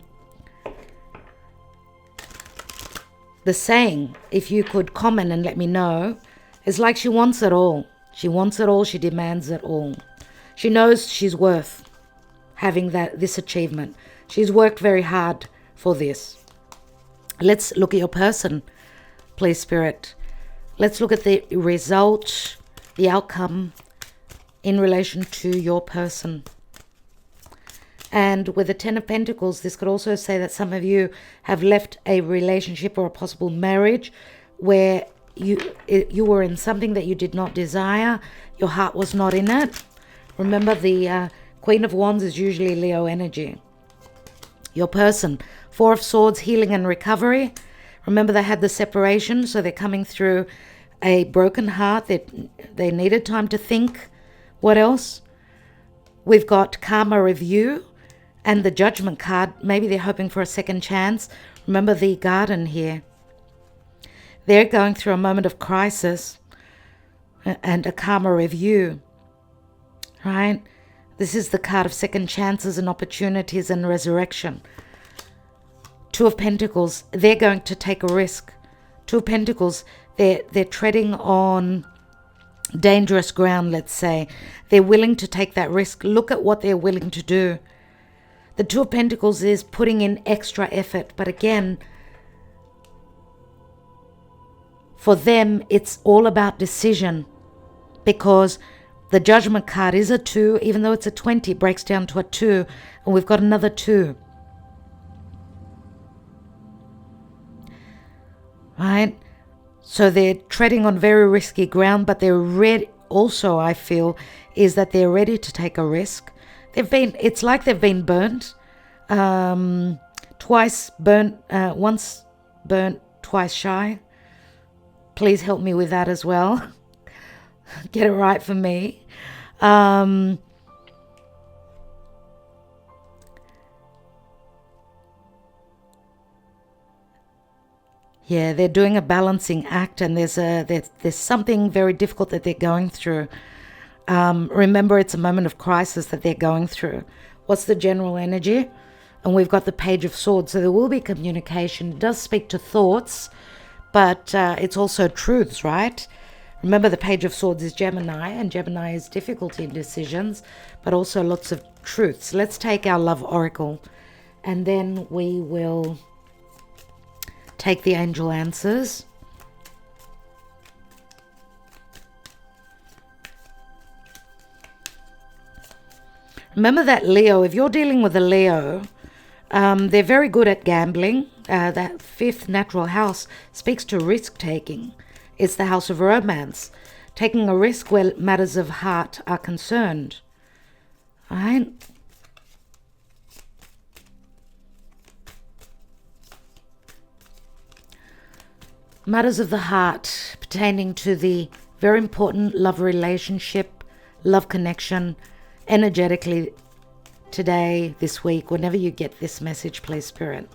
Speaker 1: saying. If you could comment and let me know. It's like she wants it all. She wants it all. She demands it all. She knows she's worth having this achievement. She's worked very hard for this. Let's look at your person, please, Spirit. Let's look at the result, the outcome in relation to your person. And with the Ten of Pentacles, this could also say that some of you have left a relationship or a possible marriage where you were in something that you did not desire. Your heart was not in it. Remember, the Queen of Wands is usually Leo energy. Your person, Four of Swords, healing and recovery. Remember, they had the separation, so they're coming through a broken heart. They needed time to think. What else? We've got karma review and the Judgment card. Maybe they're hoping for a second chance. Remember the Garden here. They're going through a moment of crisis and a karma review, right? This is the card of second chances and opportunities and resurrection. Two of Pentacles, they're going to take a risk. Two of Pentacles, they're treading on dangerous ground, let's say. They're willing to take that risk. Look at what they're willing to do. The Two of Pentacles is putting in extra effort, but again, for them, it's all about decision, because the Judgment card is a 2, even though it's a 20, it breaks down to a 2, and we've got another 2. Right? So they're treading on very risky ground, but they're ready. Also, I feel, is that they're ready to take a risk. It's like they've been burnt. Twice burnt, once burnt, twice shy. Please help me with that as well. Get it right for me. Yeah, they're doing a balancing act, and there's something very difficult that they're going through. Remember, it's a moment of crisis that they're going through. What's the general energy? And we've got the Page of Swords, so there will be communication. It does speak to thoughts, but it's also truths, right? Remember, the Page of Swords is Gemini, and Gemini is difficulty in decisions, but also lots of truths. Let's take our love oracle, and then we will take the angel answers. Remember that Leo, if you're dealing with a Leo, they're very good at gambling. That 5th natural house speaks to risk-taking. It's the house of romance, taking a risk where matters of heart are concerned. All right? Matters of the heart pertaining to the very important love relationship, love connection, energetically today, this week, whenever you get this message, please, Spirit.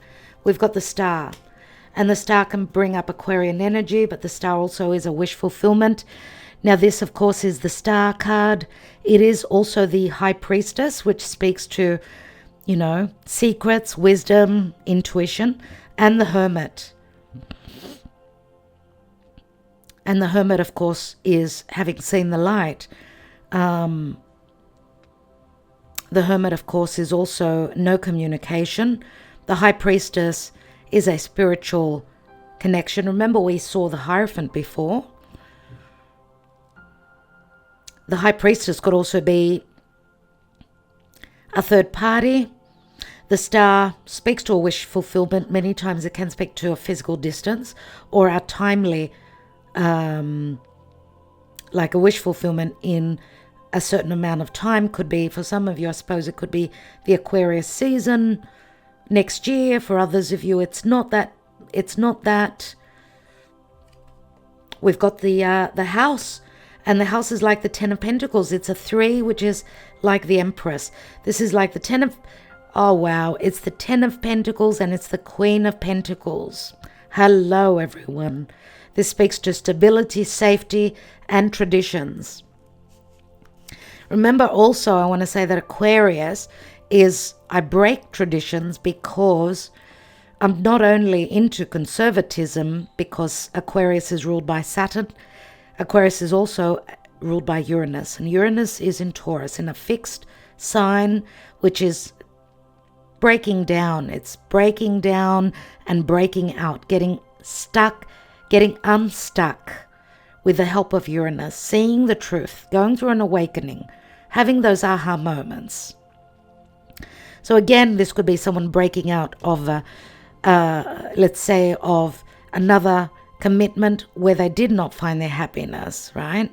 Speaker 1: We've got the star. And the star can bring up Aquarian energy, but the star also is a wish fulfillment. Now, this, of course, is the star card. It is also the high priestess, which speaks to, secrets, wisdom, intuition, and the hermit. And the hermit, of course, is having seen the light. The hermit, of course, is also no communication. The high priestess is a spiritual connection. Remember, we saw the Hierophant before. The high priestess could also be a third party. The star speaks to a wish fulfillment. Many times it can speak to a physical distance or a timely, like a wish fulfillment in a certain amount of time. Could be, for some of you, I suppose it could be the Aquarius season next year. For others of you, it's not that. We've got the house, and the house is like the 10 of Pentacles. It's a 3, which is like the Empress. This is like the 10 of, oh wow, it's the 10 of Pentacles, and it's the Queen of Pentacles. Hello, everyone. This speaks to stability, safety, and traditions. Remember also, I want to say that Aquarius is, I break traditions because I'm not only into conservatism, because Aquarius is ruled by Saturn. Aquarius is also ruled by Uranus, and Uranus is in Taurus, in a fixed sign, which is breaking down. It's breaking down and breaking out, getting stuck, getting unstuck with the help of Uranus, seeing the truth, going through an awakening, having those aha moments. So again, this could be someone breaking out of, let's say, of another commitment where they did not find their happiness, right?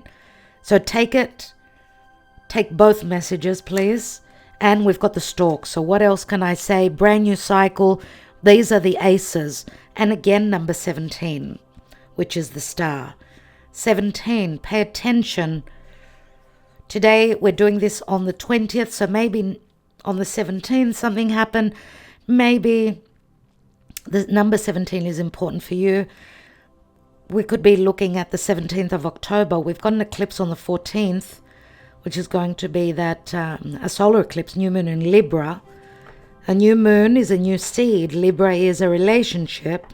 Speaker 1: So take both messages, please. And we've got the Stork. So what else can I say? Brand new cycle. These are the aces. And again, number 17, which is the star. 17, pay attention. Today, we're doing this on the 20th, so maybe on the 17th something happened. Maybe the number 17 is important for you. We could be looking at the 17th of October. We've got an eclipse on the 14th, which is going to be that a solar eclipse, new moon in Libra. A new moon is a new seed. Libra is a relationship.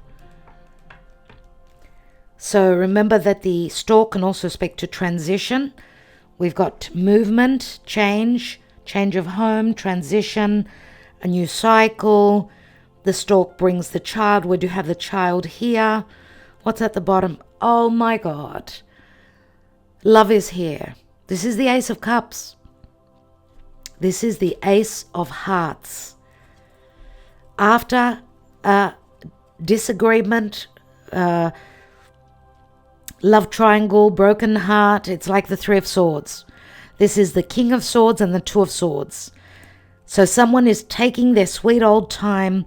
Speaker 1: So remember that the Stork can also speak to transition. We've got movement, change of home, transition, a new cycle. The Stork brings the child. We do have the child here. What's at the bottom? Oh my God. Love is here. This is the Ace of Cups. This is the Ace of Hearts. After a disagreement, love triangle, broken heart, it's like the Three of Swords. This is the King of Swords and the Two of Swords. So someone is taking their sweet old time,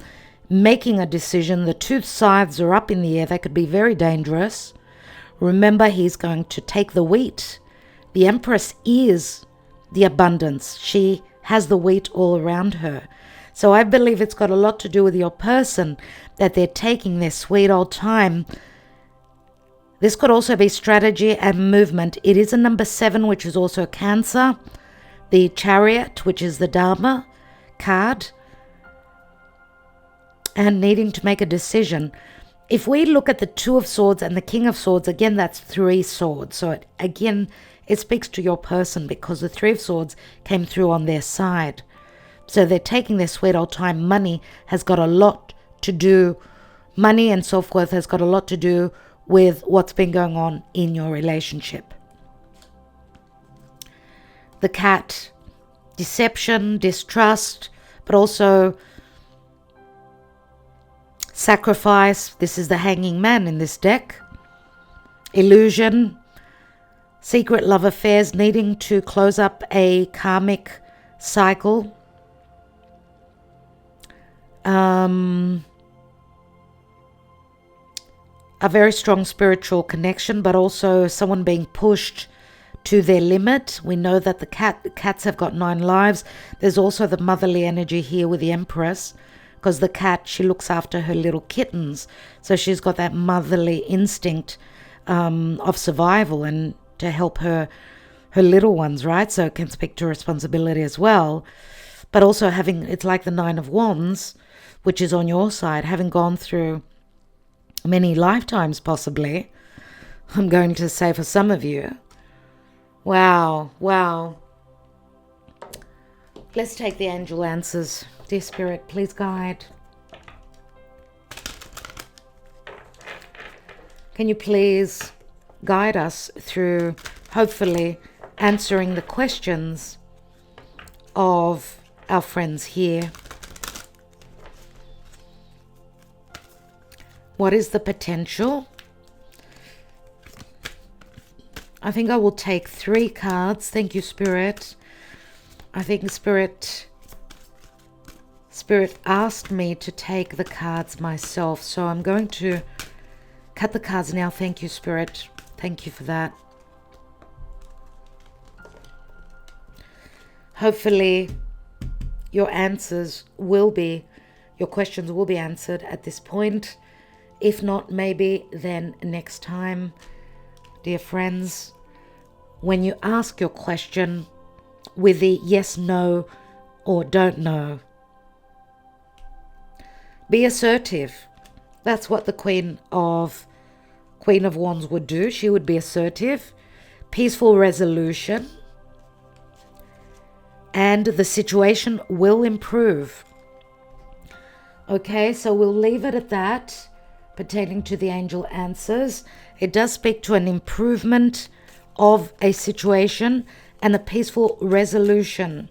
Speaker 1: making a decision. The two scythes are up in the air. They could be very dangerous. Remember, he's going to take the wheat. The Empress is the abundance. She has the wheat all around her. So I believe it's got a lot to do with your person, that they're taking their sweet old time. This could also be strategy and movement. It is a number 7, which is also Cancer. The Chariot, which is the Dharma card. And needing to make a decision. if we look at the Two of Swords and the King of Swords, again, that's 3 swords. So it speaks to your person because the 3 of Swords came through on their side. So they're taking their sweet old time. Money has got a lot to do, money and self-worth has got a lot to do with what's been going on in your relationship. The cat, deception, distrust, but also sacrifice. This is the Hanging Man in this deck. Illusion, secret love affairs, needing to close up a karmic cycle. A very strong spiritual connection, but also someone being pushed to their limit. We know that the cats have got 9 lives. There's also the motherly energy here with the Empress, because the cat, she looks after her little kittens. So she's got that motherly instinct of survival and to help her little ones, right? So it can speak to responsibility as well. But also it's like the 9 of Wands, which is on your side, having gone through many lifetimes possibly, I'm going to say for some of you. Wow. Let's take the angel answers. Dear Spirit, please guide. Can you please guide us through, hopefully, answering the questions of our friends here? What is the potential? I think I will take 3 cards. Thank you, Spirit. I think Spirit asked me to take the cards myself. So I'm going to cut the cards now. Thank you, Spirit. Thank you for that. Hopefully your questions will be answered at this point. If not, maybe then next time. Dear friends, when you ask your question with the yes, no, or don't know, be assertive. That's what the Queen of Wands would do. She would be assertive, peaceful resolution, and the situation will improve. Okay, so we'll leave it at that. Pertaining to the angel answers, it does speak to an improvement of a situation and a peaceful resolution.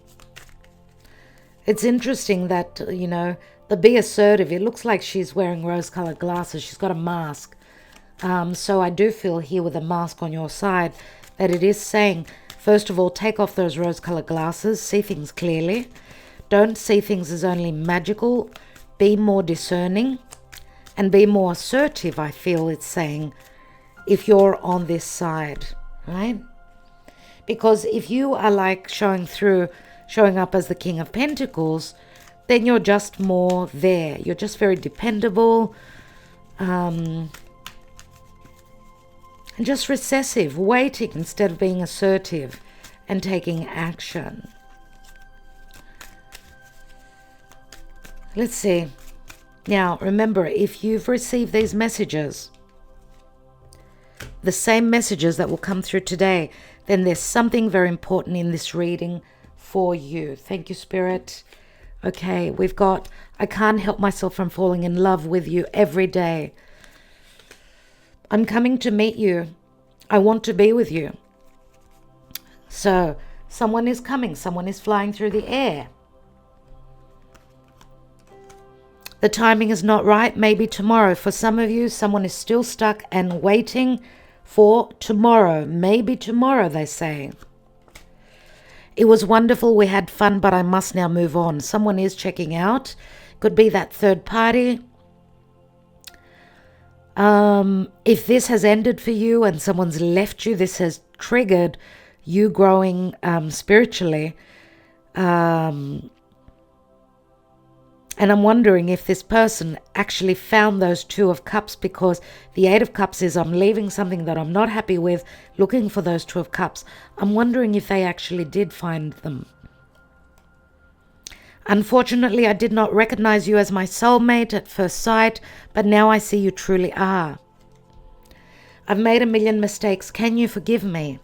Speaker 1: It's interesting that, the be assertive, it looks like she's wearing rose-colored glasses. She's got a mask. So I do feel here with a mask on your side that it is saying, first of all, take off those rose-colored glasses, see things clearly. Don't see things as only magical. Be more discerning. And be more assertive, I feel it's saying, if you're on this side, right? Because if you are like showing up as the King of Pentacles, then you're just more there. You're just very dependable, and just recessive, waiting instead of being assertive and taking action. Let's see. Now, remember, if you've received these messages, the same messages that will come through today, then there's something very important in this reading for you. Thank you, Spirit. Okay, we've got, I can't help myself from falling in love with you every day. I'm coming to meet you. I want to be with you. So, someone is coming. Someone is flying through the air. The timing is not right, maybe tomorrow. For some of you, someone is still stuck and waiting for tomorrow. Maybe tomorrow, they say. It was wonderful, we had fun, but I must now move on. Someone is checking out. Could be that third party. If this has ended for you and someone's left you, this has triggered you growing spiritually. And I'm wondering if this person actually found those 2 of Cups, because the 8 of Cups is I'm leaving something that I'm not happy with, looking for those 2 of Cups. I'm wondering if they actually did find them. Unfortunately, I did not recognize you as my soulmate at first sight, but now I see you truly are. I've made a million mistakes. Can you forgive me?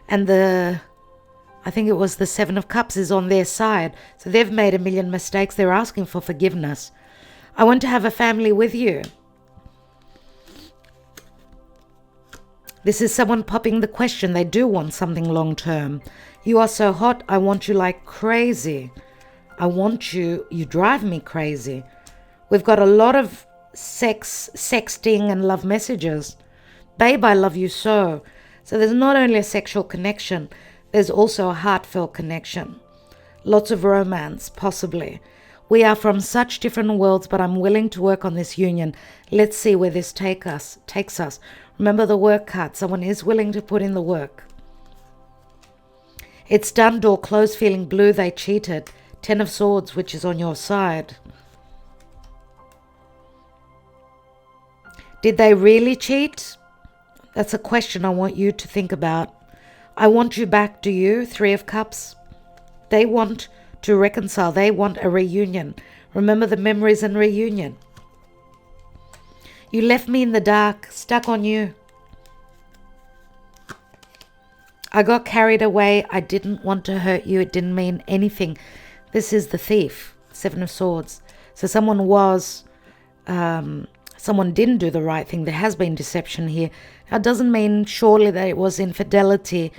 Speaker 1: And I think it was the Seven of Cups is on their side. So they've made a million mistakes. They're asking for forgiveness. I want to have a family with you. This is someone popping the question. They do want something long term. You are so hot. I want you like crazy. I want you. You drive me crazy. We've got a lot of sexting and love messages. Babe, I love you so. So there's not only a sexual connection, there's also a heartfelt connection. Lots of romance, possibly. We are from such different worlds, but I'm willing to work on this union. Let's see where this takes us. Remember the work card. Someone is willing to put in the work. It's done, door closed, feeling blue. They cheated. 10 of Swords, which is on your side. Did they really cheat? That's a question I want you to think about. I want you back, do you? 3 of Cups. They want to reconcile. They want a reunion. Remember the memories and reunion. You left me in the dark, stuck on you. I got carried away. I didn't want to hurt you. It didn't mean anything. This is the Thief, 7 of Swords. So someone didn't do the right thing. There has been deception here. That doesn't mean surely that it was infidelity.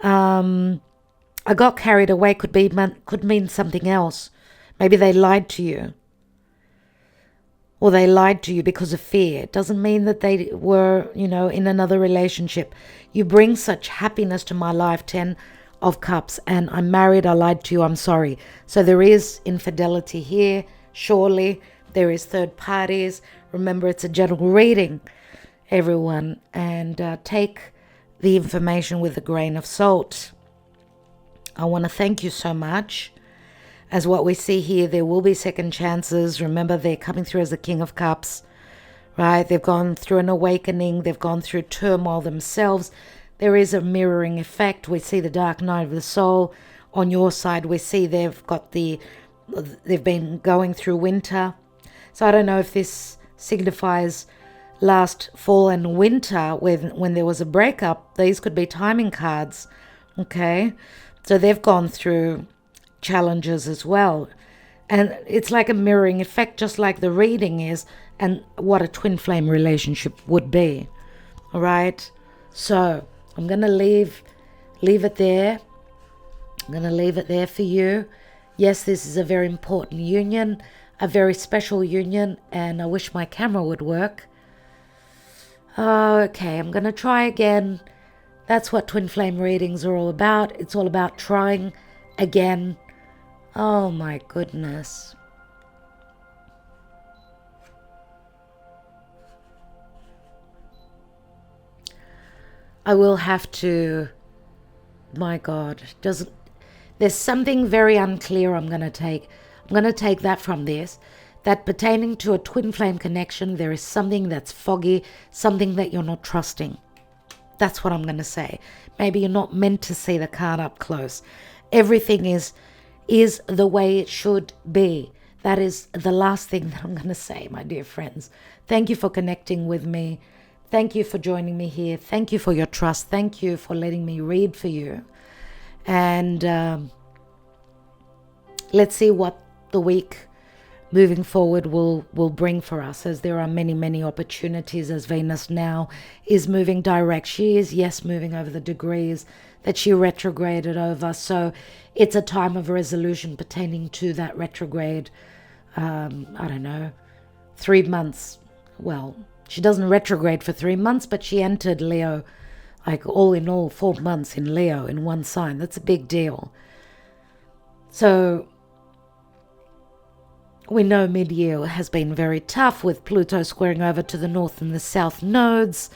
Speaker 1: I got carried away could mean something else. Maybe they lied to you. Or they lied to you because of fear. It doesn't mean that they were, in another relationship. You bring such happiness to my life, 10 of Cups. And I'm married, I lied to you, I'm sorry. So there is infidelity here, surely. There is third parties. Remember, it's a general reading, everyone. And take the information with a grain of salt. I want to thank you so much. As what we see here, there will be second chances. Remember, they're coming through as the King of Cups, right? They've gone through an awakening. They've gone through turmoil themselves. There is a mirroring effect. We see the Dark Night of the Soul. On your side, we see they've been going through winter. So I don't know if this signifies last fall and winter when there was a breakup. These could be timing cards, okay? So they've gone through challenges as well. And it's like a mirroring effect, just like the reading is, and what a twin flame relationship would be. All right? So I'm going to leave it there. I'm going to leave it there for you. Yes, this is a very important union, a very special union, and I wish my camera would work. Okay, I'm going to try again. That's what twin flame readings are all about. It's all about trying again. Oh my goodness. I will have to, my God, there's something very unclear I'm going to take. I'm going to take that from this, that pertaining to a twin flame connection, there is something that's foggy, something that you're not trusting. That's what I'm going to say. Maybe you're not meant to see the card up close. Everything is the way it should be. That is the last thing that I'm going to say, my dear friends. Thank you for connecting with me. Thank you for joining me here. Thank you for your trust. Thank you for letting me read for you. And let's see what the week moving forward will bring for us, as there are many, many opportunities, as Venus now is moving direct. She is, yes, moving over the degrees that she retrograded over. So it's a time of resolution pertaining to that retrograde. I don't know, 3 months. Well, she doesn't retrograde for 3 months, but she entered Leo, like all in all, 4 months in Leo in one sign. That's a big deal. So we know mid-year has been very tough, with Pluto squaring over to the north and the south nodes,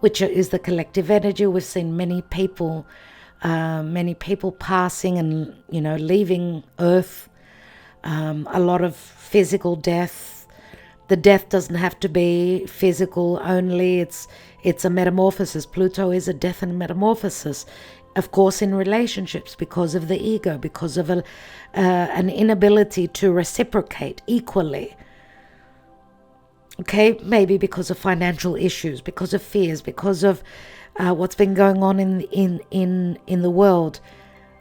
Speaker 1: which is the collective energy. We've seen many people passing and, leaving Earth. A lot of physical death. The death doesn't have to be physical only. It's a metamorphosis. Pluto is a death and metamorphosis. Of course, in relationships, because of the ego, because of an inability to reciprocate equally. Okay, maybe because of financial issues, because of fears, because of what's been going on in the world.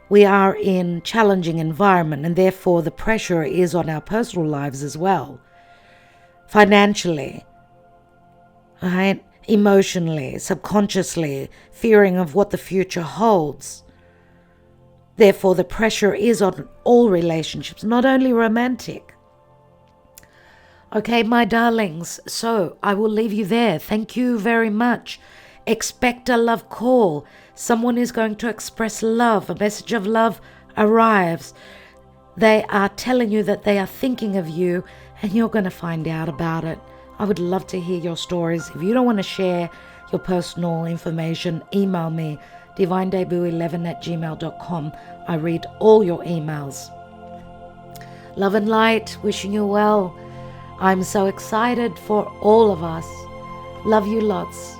Speaker 1: We are in challenging environment, and therefore the pressure is on our personal lives as well. Financially, right? Emotionally, subconsciously, fearing of what the future holds. Therefore, the pressure is on all relationships, not only romantic. Okay, my darlings, so I will leave you there. Thank you very much. Expect a love call. Someone is going to express love. A message of love arrives. They are telling you that they are thinking of you, and you're going to find out about it. I would love to hear your stories. If you don't want to share your personal information, email me, divinedebut11@gmail.com. I read all your emails. Love and light, wishing you well. I'm so excited for all of us. Love you lots.